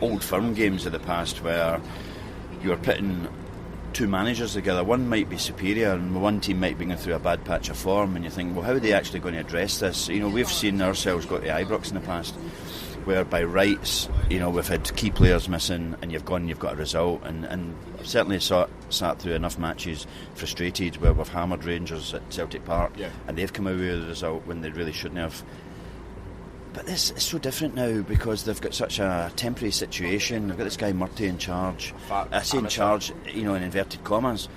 old firm games of the past where you're pitting two managers together. One might be superior and one team might be going through a bad patch of form, and you think, well, how are they actually going to address this? We've seen ourselves go to Ibrox in the past where by rights, we've had key players missing and you've got a result, and I've certainly sat through enough matches frustrated where we've hammered Rangers at Celtic Park and they've come away with a result when they really shouldn't have. But this is so different now because they've got such a temporary situation. They've got this guy Murty in charge. I say in charge, in inverted commas.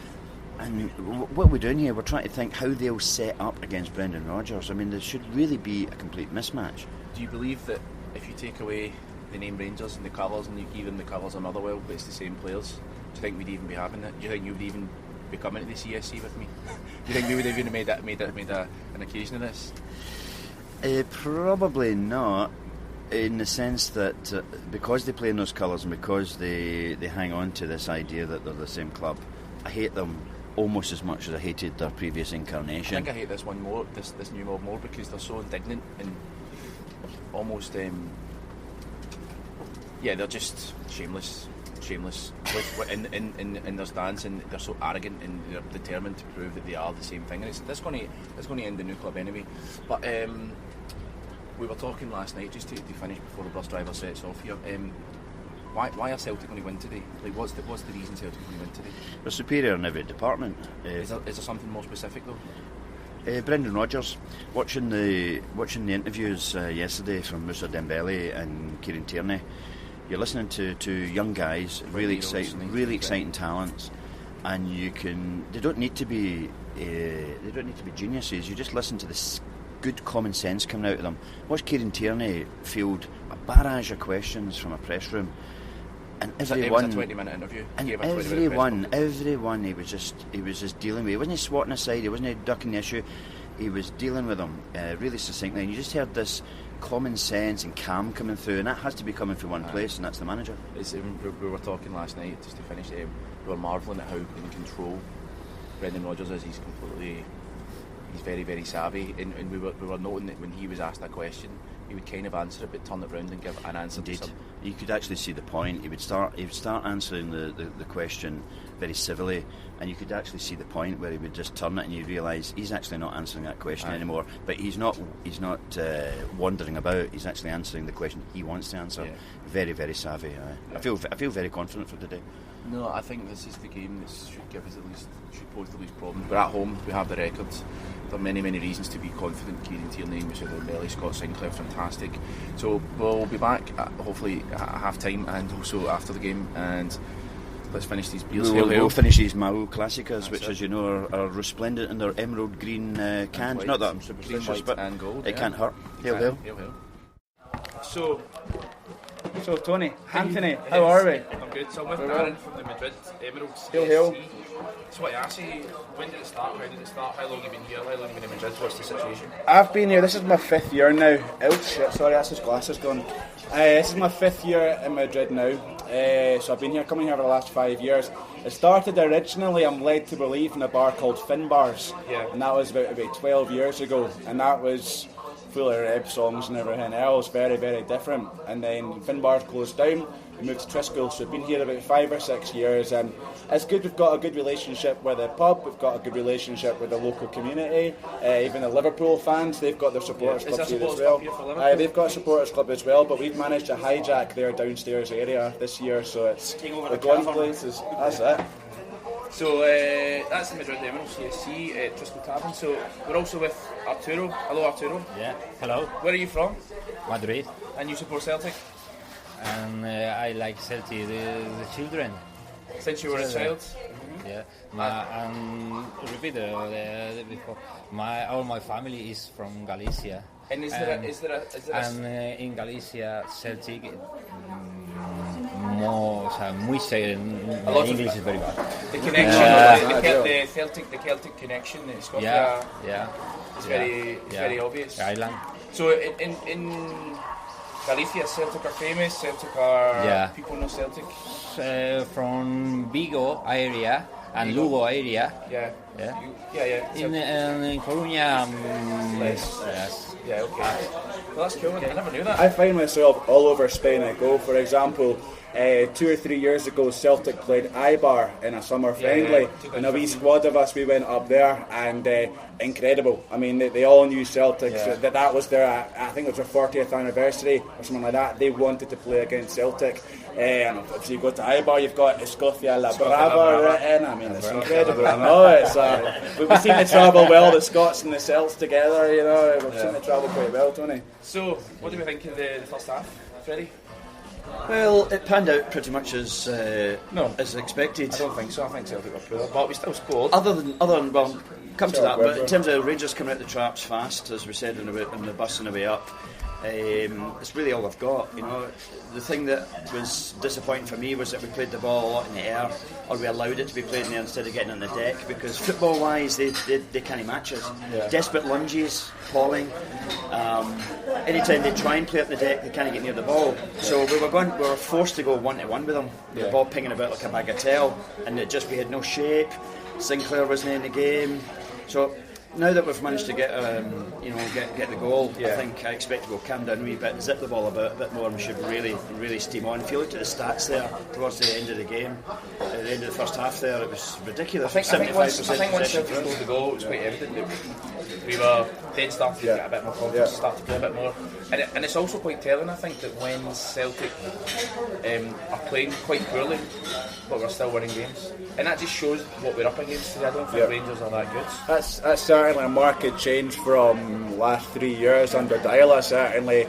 And what we're doing here, we're trying to think how they'll set up against Brendan Rodgers. I mean, there should really be a complete mismatch. Do you believe that if you take away the name Rangers and the colours and you give them the colours of Motherwell, but it's the same players, do you think we'd even be having it? Do you think you would even be coming to the CSC with me? Do you think we would have even made an occasion of this? Probably not, in the sense that because they play in those colours and because they hang on to this idea that they're the same club, I hate them almost as much as I hated their previous incarnation. I think I hate this one more, this new mob more, because they're so indignant and almost they're just shameless in their stance, and they're so arrogant and they're determined to prove that they are the same thing, and that's going to end the new club anyway. But we were talking last night, just to finish before the bus driver sets off here, why are Celtic going to win today? Like, what's the reason Celtic going to win today? We're superior in every department. Is there something more specific though? Brendan Rodgers, watching the interviews yesterday from Moussa Dembele and Kieran Tierney, you're listening to two young guys, really exciting talents, and they don't need to be geniuses. You just listen to this good common sense coming out of them. Watch Kieran Tierney field a barrage of questions from a press room, and everyone. It was a 20-minute interview. And everyone he was just dealing with. He wasn't swatting aside. He wasn't ducking the issue. He was dealing with them really succinctly, and you just heard this common sense and calm coming through, and that has to be coming from one place, and that's the manager. We were talking last night, just to finish, we were marvelling at how in control Brendan Rodgers is. He's very, very savvy, and we were noting that when he was asked a question, he would kind of answer it but turn it round and give an answer. Indeed. You could actually see the point. He would start answering the question very civilly, and you could actually see the point where he would just turn it and you realise he's actually not answering that question anymore, but he's not wandering about. He's actually answering the question he wants to answer. Very, very savvy. I feel very confident for today. No, I think this is the game that should pose the least problems. We're at home, we have the records. There are many, many reasons to be confident. Kieran Tierney, Moussa Dembele, Scott Sinclair, fantastic. So we'll be back hopefully at half time and also after the game, and let's finish these beers. We'll finish these Mau Classicas, which, as you know, are resplendent in their emerald green cans. Not that I'm superstitious, but and gold, it can't hurt. Hail, hail. So Tony, Anthony, how are we? I'm good. So I'm with Darren from the Madrid Emerald CSC. Hail, hail. So what I ask you, when did it start? How did it start? How long have you been here? How long have you been in Madrid? What's the situation? I've been here, this is my 5th year now. Oh shit, sorry, that's his glasses gone. This is my 5th year in Madrid now. So I've been coming here for the last 5 years. It started originally, I'm led to believe, in a bar called Fin Bars. Yeah. And that was about 12 years ago. And that was full of rap songs and everything else, very, very different. And then Fin Bars closed down, We moved to Triscoll, so we've been here about 5 or 6 years, and it's good. We've got a good relationship with the pub, we've got a good relationship with the local community, even the Liverpool fans, they've got their supporters club here as well. They've got a supporters club as well, but we've managed to hijack their downstairs area this year, so it's we're going places. That's it. So that's the Madrid Emerald CSC at Triscoll Tavern. So we're also with Arturo. Hello, Arturo. Yeah, hello. Where are you from? Madrid. And you support Celtic? And I like Celtic, the children. Since you were a child? Yeah. Repeat before. All my family is from Galicia. And is there a in Galicia, Celtic, muy English is very bad. The connection, the Celtic connection in Scotland. It's very obvious. Island. So in Galicia, Celtic are famous. Celtic are people know Celtic from Vigo area and Lugo area. In Coruña, yes. Yeah, okay. Well, that's cool. I never knew that. I find myself all over Spain I go. For example, 2 or 3 years ago, Celtic played Eibar in a summer friendly, and a wee squad of us, we went up there, and incredible. I mean, they all knew Celtic. So that was their, I think it was their 40th anniversary or something like that. They wanted to play against Celtic. And if you go to Eibar, you've got Escocia La Brava written. I mean, it's incredible. I know it's. We seem to travel well, the Scots and the Celts together. You know, we seem to travel quite well, Tony. So, what do we think of the first half, Freddie? Well, it panned out pretty much as expected. I don't think so. I think Celtic were poor, but we still scored. Other than well, come to that. But in terms of Rangers coming out the traps fast, as we said on the bus on the way up. It's really all I've got, you know. The thing that was disappointing for me was that we played the ball a lot in the air, or we allowed it to be played in the air instead of getting on the deck, because football wise they can't match us. Desperate lunges, appalling. Anytime they try and play up the deck, they can't get near the ball. So we were forced to go 1-to-1 with them, with the ball pinging about like a bagatelle, and we had no shape. Sinclair wasn't in the game, so now that we've managed to get the goal, I think I expect to go calm down a wee bit, zip the ball about a bit more, and we should really steam on. If you looked at the stats there towards the end of the game, at the end of the first half there, it was ridiculous. I think once Celtic scored the goal, it was quite evident that we were then starting to get a bit more confidence, start to play a bit more. And it's also quite telling, I think, that when Celtic are playing quite poorly, but we're still winning games. And that just shows what we're up against today. I don't think Rangers are that good. That's certainly a marked change from last 3 years under Dyla, certainly.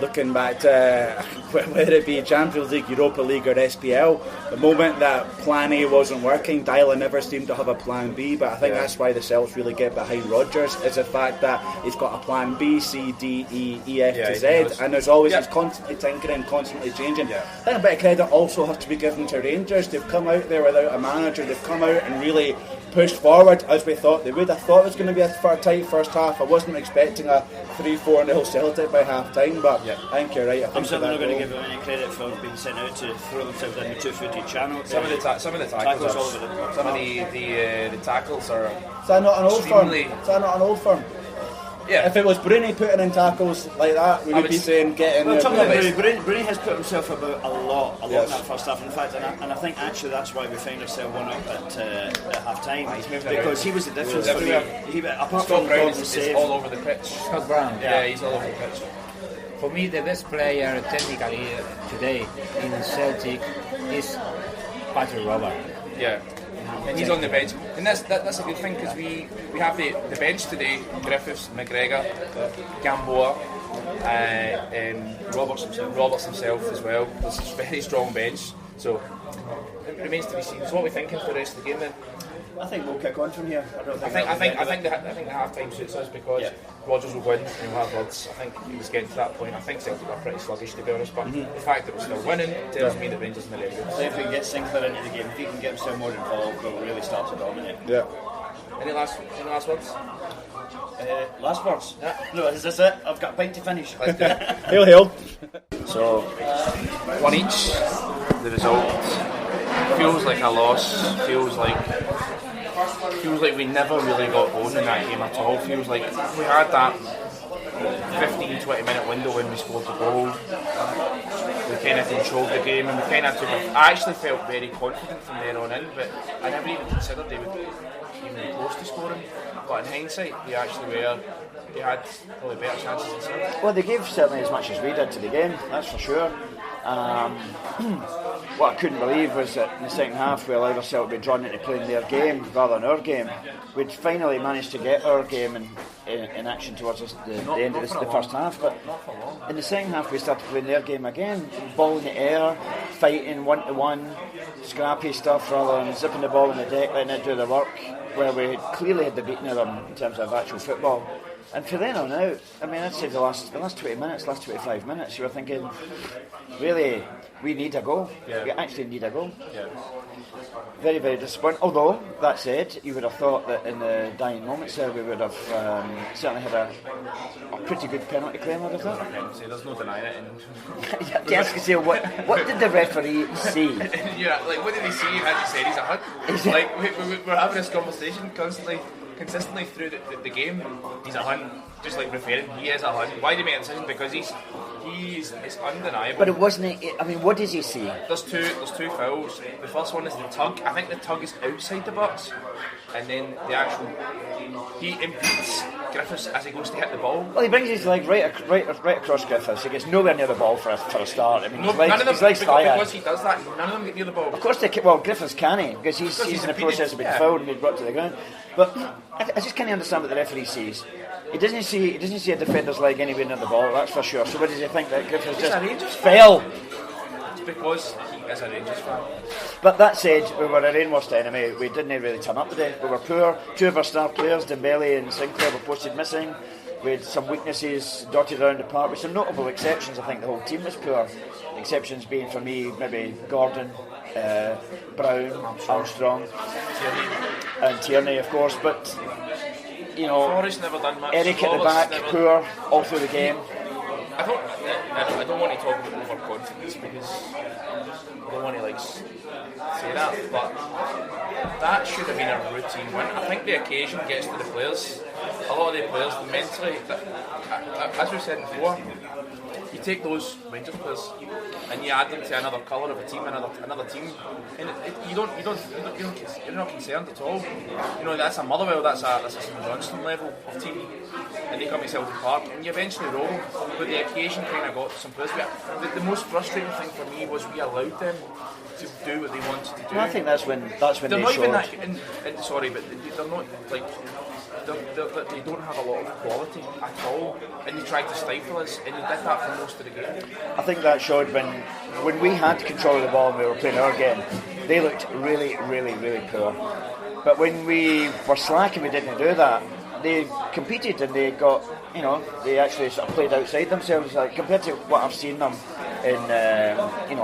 Looking back to whether it be Champions League, Europa League or SPL, the moment that plan A wasn't working, Dyla never seemed to have a plan B, but I think that's why the Celts really get behind Rodgers, is the fact that he's got a plan B, C, D, E, F to Z, and there's always he's constantly tinkering, constantly changing. I think a bit of credit also has to be given to Rangers. They've come out there without a manager, they've come out and really pushed forward as we thought they would. I thought it was going to be a tight first half. I wasn't expecting a 3-4-0 Celtic by half time, but I think you're right. I'm certainly not going to give them any credit for being sent out to throw themselves down the two-footed channel. Some of the tackles are, some of the tackles are. Is that not an old firm? Is that not an old firm? Yeah. If it was Bruni putting in tackles like that, we would be saying get in there. Bruni has put himself about a lot in that first half. In fact, and I think actually that's why we find ourselves 1-up at half time, because he was the difference. Apart from Brown is all over the pitch. Scott Brown. Yeah, he's all over the pitch. For me, the best player technically today in Celtic is Patrick Robert. Yeah. And he's on the bench, and that's a good thing, because we have the bench today: Griffiths, McGregor, Gamboa, Roberts himself as well. It's a very strong bench, so it remains to be seen. So what are we thinking for the rest of the game then? I think we'll kick on from here. I think the half time suits us, because Rodgers will win and he'll have words. I think he was getting to that point. I think Celtic are pretty sluggish, to be honest, but the fact that we're still winning tells me that Rangers are in the level. I think if we can get Sinclair into the game, if he can get himself more involved, we'll really start to dominate. Yeah. Any last words? Last words? Yeah. No, is this it? I've got a pint to finish. Let's do it. Hail. So, one each. The result feels like a loss. Feels like we never really got going in that game at all. Feels like we had that 15-20 minute window when we scored the goal. We kind of controlled the game, and we kind of I actually felt very confident from there on in, but I never even considered they would even be close to scoring. But in hindsight, they had probably better chances than Celtic. Well, they gave certainly as much as we did to the game, that's for sure. What I couldn't believe was that in the second half we allowed ourselves to be drawn into playing their game rather than our game. We'd finally managed to get our game in action towards the end of the first half, but in the second half we started playing their game again, ball in the air, fighting 1-to-1, scrappy stuff rather than zipping the ball in the deck, letting it do the work, where we clearly had the beating of them in terms of actual football. And for then on out, I mean, I'd say the last 20 minutes, last 25 minutes, you were thinking, really, we need a goal. Yeah. We actually need a goal. Yeah. Very, very disappointing. Although, that said, you would have thought that in the dying moments there, we would have certainly had a pretty good penalty claim, I would have thought. There's no denying it. You ask yourself, what did the referee see? Yeah, like, what did he see? As you said, he's a hunt. Like, we're having this conversation consistently through the game. He's a hunt, just like referring. He is a hunt. Why did he make a decision? Because it's undeniable. But it wasn't. I mean, what does he see? There's two fouls. The first one is the tug. I think the tug is outside the box, and then the actual he impedes Griffiths as he goes to hit the ball. Well, he brings his leg right across Griffiths. He gets nowhere near the ball for a start. I mean, none of them, because he does that, none of them get near the ball. Of course, Griffiths can't, because he's in the process of being fouled and being brought to the ground. But I just can't understand what the referee sees. He doesn't see a defender's leg anywhere near the ball. That's for sure. So what does he think, that Griffiths just fell? It's because he is a Rangers fan. But that said, we were our own worst enemy. We didn't really turn up today. We were poor. Two of our star players, Dembele and Sinclair, were posted missing. We had some weaknesses dotted around the park, with some notable exceptions. I think the whole team was poor. Exceptions being, for me, maybe Gordon, Brown, Armstrong, and Tierney, of course. But you know, never done much. Eric at the back, poor all through the game. I don't want to talk about overconfidence, because I don't want to say that, but that should have been a routine win. I think the occasion gets to the players. A lot of the players mentally, as we said before, you take those Rangers players and you add them to another colour of a team, another team, and you're not concerned at all. You know, that's a Motherwell, that's a St Johnstone level of team, and they come to Celtic Park and you eventually roll. But the occasion kind of got to some players. The most frustrating thing for me was we allowed them to do what they wanted to do. Well, I think that's when they're they not showed. even that. Sorry, but they're not like. They don't have a lot of quality at all, and they tried to stifle us, and they did that for most of the game. I think that showed when we had control of the ball and we were playing our game, they looked really, really, really poor. But when we were slack and we didn't do that, they competed and they got, they actually sort of played outside themselves. Like, compared to what I've seen them in,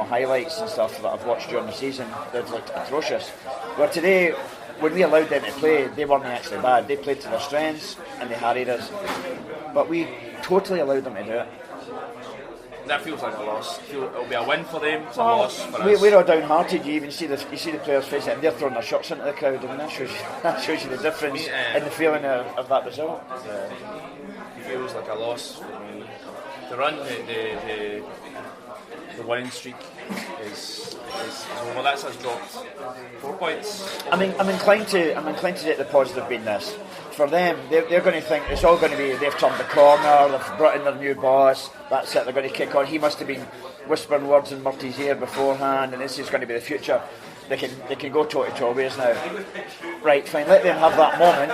highlights and stuff that I've watched during the season, they've looked atrocious. But today, when we allowed them to play, they weren't actually bad. They played to their strengths and they harried us. But we totally allowed them to do it. That feels like a loss. It'll be a win for them, it's a loss for us. We're all downhearted. You even see the players face it, and they're throwing their shots into the crowd. I mean, that shows you the difference in the feeling of that result. It feels like a loss for me. The run, the winning streak is over. That's us dropped 4 points. I'm inclined to take the positive being this. For them, they're going to think it's all going to be, they've turned the corner, they've brought in their new boss, that's it, they're going to kick on. He must have been whispering words in Murty's ear beforehand, and this is going to be the future. They can go toe to toe with us now. Right, fine, let them have that moment.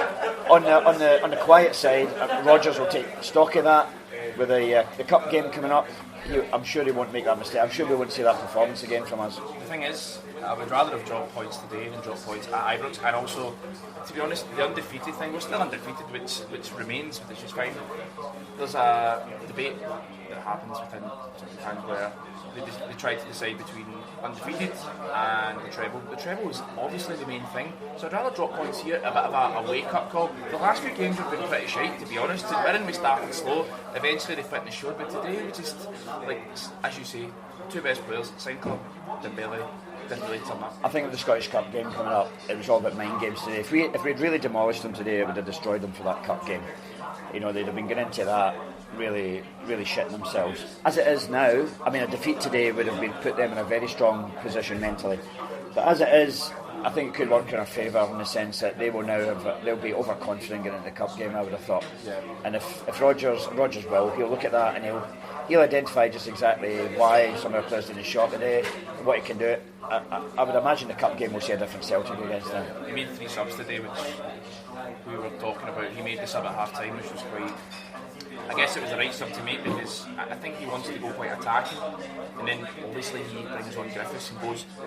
On the quiet side, Rodgers will take stock of that with the cup game coming up. I'm sure he won't make that mistake. I'm sure we won't see that performance again from us. The thing is, I would rather have dropped points today than drop points at Ibrox. And also, to be honest, the undefeated thing, we're still undefeated, which remains, which is fine. There's a debate that happens within fans where they try to decide between undefeated and the treble. The treble is obviously the main thing, so I'd rather drop points here, a bit of a wake-up call. The last few games have been pretty shite, to be honest. Wherein we started slow, eventually they fit in the shore, but today we just, like, as you say, two best players, Sinclair, Dembele, didn't really turn up. I think with the Scottish Cup game coming up, it was all about mind games today. If we'd really demolished them today, it would have destroyed them for that cup game. They'd have been getting into that really shitting themselves. As it is now, I mean, a defeat today would have put them in a very strong position mentally. But as it is, I think it could work in our favour in the sense that they'll be overconfident getting into the cup game, I would have thought. Yeah. And if Rodgers will, he'll look at that and he'll identify just exactly why some of our players didn't show up today, what he can do it. I would imagine the cup game will see a different Celtic against them. He made 3 subs today, which we were talking about. He made the sub at half time, which was quite... I guess it was the right sub to make because I think he wanted to go quite attacking, and then obviously he brings on Griffiths and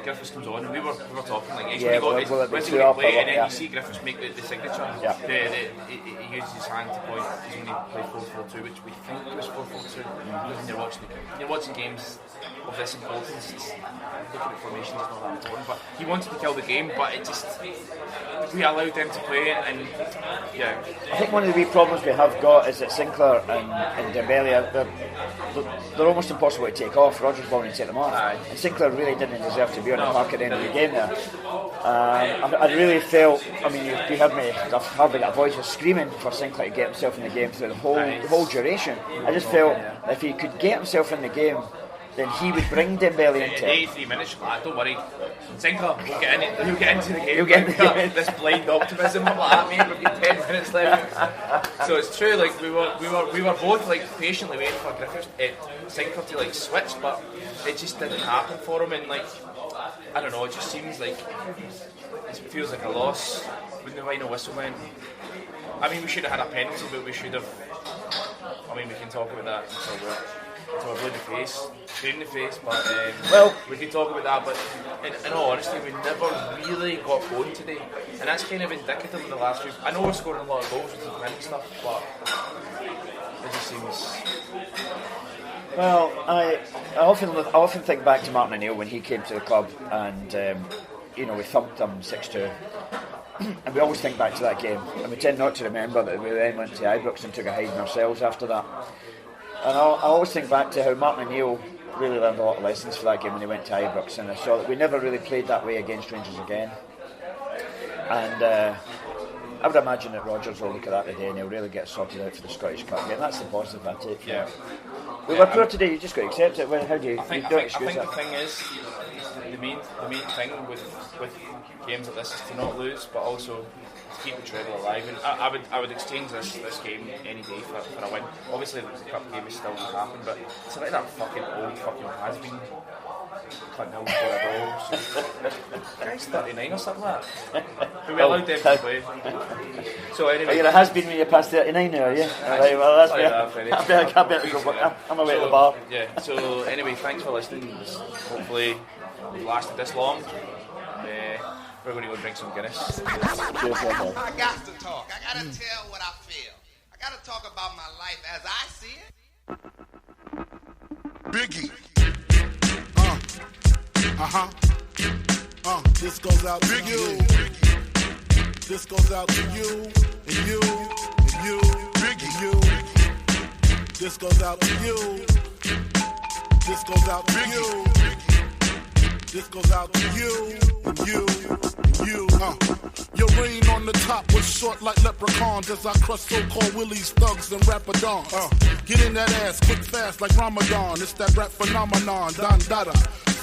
Griffiths comes on, and we were talking like, where's he going to play, and then you see Griffiths make the signature. Yeah. He uses his hand to point. He's only played 4-4-2, which we think was 4-4-2. When you're watching games of this importance, looking at formations is not that important. But he wanted to kill the game, but it just we allowed them to play it, and yeah. I think one of the wee problems we have got is that Sinclair and Dembele, they're almost impossible to take off. Rodgers wanted to take them off, and Sinclair really didn't deserve to be on the park at the end of the game there. I really felt, I mean, you heard me, I've hardly got a voice, of screaming for Sinclair to get himself in the game through the whole duration. I just felt if he could get himself in the game, then he would bring Dembele into it. 83 minutes, don't worry. Sinclair, he'll get into the game. He'll get into the game. This blind optimism, I'm like, mate, we've got 10 minutes left. So it's true, like we were both like patiently waiting for Sinclair to like switch, but it just didn't happen for him, and like I don't know, it just seems like it feels like a loss when the final whistle went. I mean, we should have had a penalty, but we should have. I mean, we can talk about that until we're blue in the face, but we can talk about that, but in all honesty, we never really got going today, and that's kind of indicative of the last few. I know we're scoring a lot of goals with the winning stuff, but it just seems... Well, I often think back to Martin O'Neill when he came to the club, and we thumped them 6-2. And we always think back to that game, and we tend not to remember that we then went to Ibrox and took a hiding ourselves after that. And I always think back to how Martin O'Neill really learned a lot of lessons for that game when he went to Ibrox, and I saw that we never really played that way against Rangers again. And I would imagine that Rodgers will look at that today and he'll really get sorted out for the Scottish Cup game. That's the positive I take. Yeah. We were poor today, you just got to accept it. How do you? I think the thing is, the main thing with games like this is to not lose, but also to keep the treble alive. And I would exchange this game any day for a win. Obviously the cup game is still to happen, but it's like that fucking old fucking has-been cutting out for a goal. So, guy's 39 or something like that. But we allowed them to play. So anyway, it has been when you're past 39 now, are you? Right, well, that's I better go back. I'm away at the bar. Yeah. So anyway, thanks for listening. Hopefully we've lasted this long. We're going to go drink some Guinness. I got to talk. I got to tell what I feel. I got to talk about my life as I see it. Biggie. This goes out to you. This goes out to you and you and you and you. This goes out to you. This goes out to you. This goes out to you and you and you. Your reign on the top was short like leprechauns as I crush so-called willies, thugs, and rapadons. Get in that ass quick fast like Ramadan. It's that rap phenomenon, Don Dada.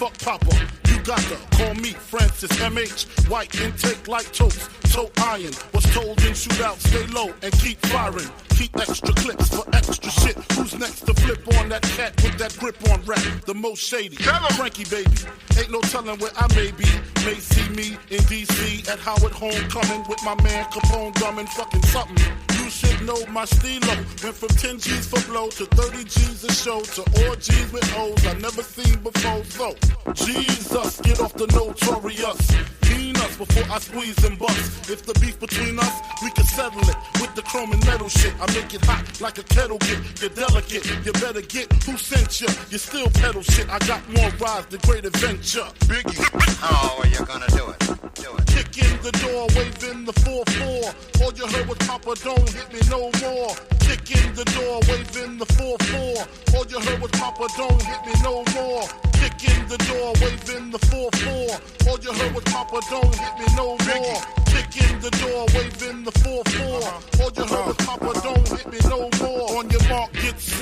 Fuck Papa, you got to call me Francis M.H. White intake like toast, toe iron. Was told in shootout, stay low and keep firing. Keep extra clips for extra shit. Who's next to flip on that cat with that grip on rap? The most shady, Frankie baby. Ain't no telling where I may be. May see me in D.C. at Howard Homecoming with my man Capone drumming fucking something. You should know my stilo. Went from 10 G's for blow to 30 G's a show to all G's with O's I never seen before. So, Jesus, get off the notorious. Clean us before I squeeze and bust. If the beef between us, we can settle it with the chrome and metal shit. I make it hot like a kettle get. You're delicate, you better get who sent you. You still pedal shit. I got more rides, the great adventure. Biggie. How are you gonna do it? Do it. Kick in the door, waving the 4-4. All you heard was Papa, don't hit me no more. Kick in the door, waving the 4-4. All you heard was Papa, don't hit me no more. Kick in the door, waving the 4-4. All you heard was Papa, don't hit me no more. Kick in the door, waving the 4-4. All you heard was Papa, don't hit me no more. On your mark, get set.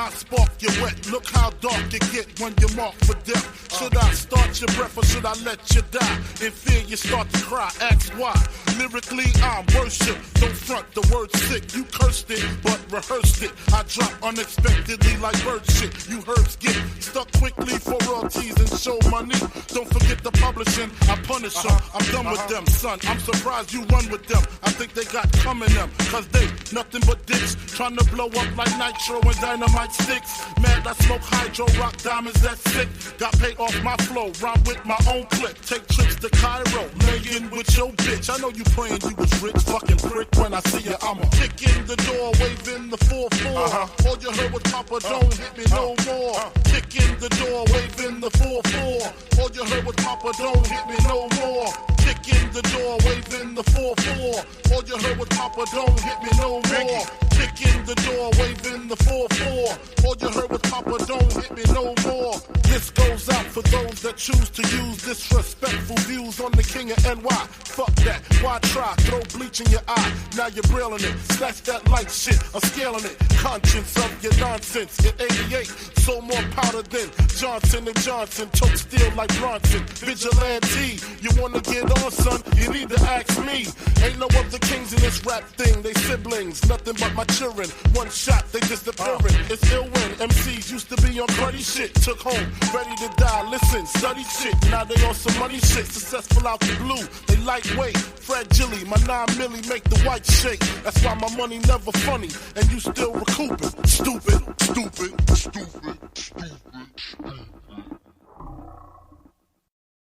I spark you wet? Look how dark you get when you're marked for death. Should I start your breath or should I let you die? In fear you start to cry, ask why. Lyrically I'm worship, don't front the word sick. You cursed it, but rehearsed it. I drop unexpectedly like bird shit. You herbs get stuck quickly for royalties and show money. Don't forget the publishing, I punish them. I'm done with them, son. I'm surprised you run with them. I think they got coming them, cause they nothing but dicks. Trying to blow up like nitro and dynamite sticks. Mad I smoke hydro, rock diamonds, that's sick. Got paid off my flow, rhyme with my own clip. Take trips to Cairo, laying with your bitch. I know you praying you was rich, fucking prick. When I see you, I'ma kick in the door, waving the 4-4. All you heard was Papa, don't hit me no more. Kick in the door, waving the 4-4. All you heard was Papa, don't hit me no more. Kick in the door, waving the 4-4. All you heard was Papa, don't hit me no more. Kick in the door, waving the 4-4. All you heard was Papa, don't hit me no more. This goes out for those that choose to use disrespectful views on the king of NY. Fuck that, why try? Throw bleach in your eye, now you're brailing it. Snatch that light shit, I'm scaling it. Conscience of your nonsense. In 88, sold more powder than Johnson & Johnson. Choke steel like Bronson. Vigilante, you wanna get on, son? You need to ask me. Ain't no other kings in this rap thing. They siblings, nothing but my children. One shot, they disappearing. It's ill when MCs used to be on cruddy shit. Took home, ready to die. Listen, study shit. Now they on some money shit. Successful out the blue. They lightweight, fragile. My 9 milli make the white shake. That's why my money never funny. And you still recouping. Stupid, stupid, stupid, stupid.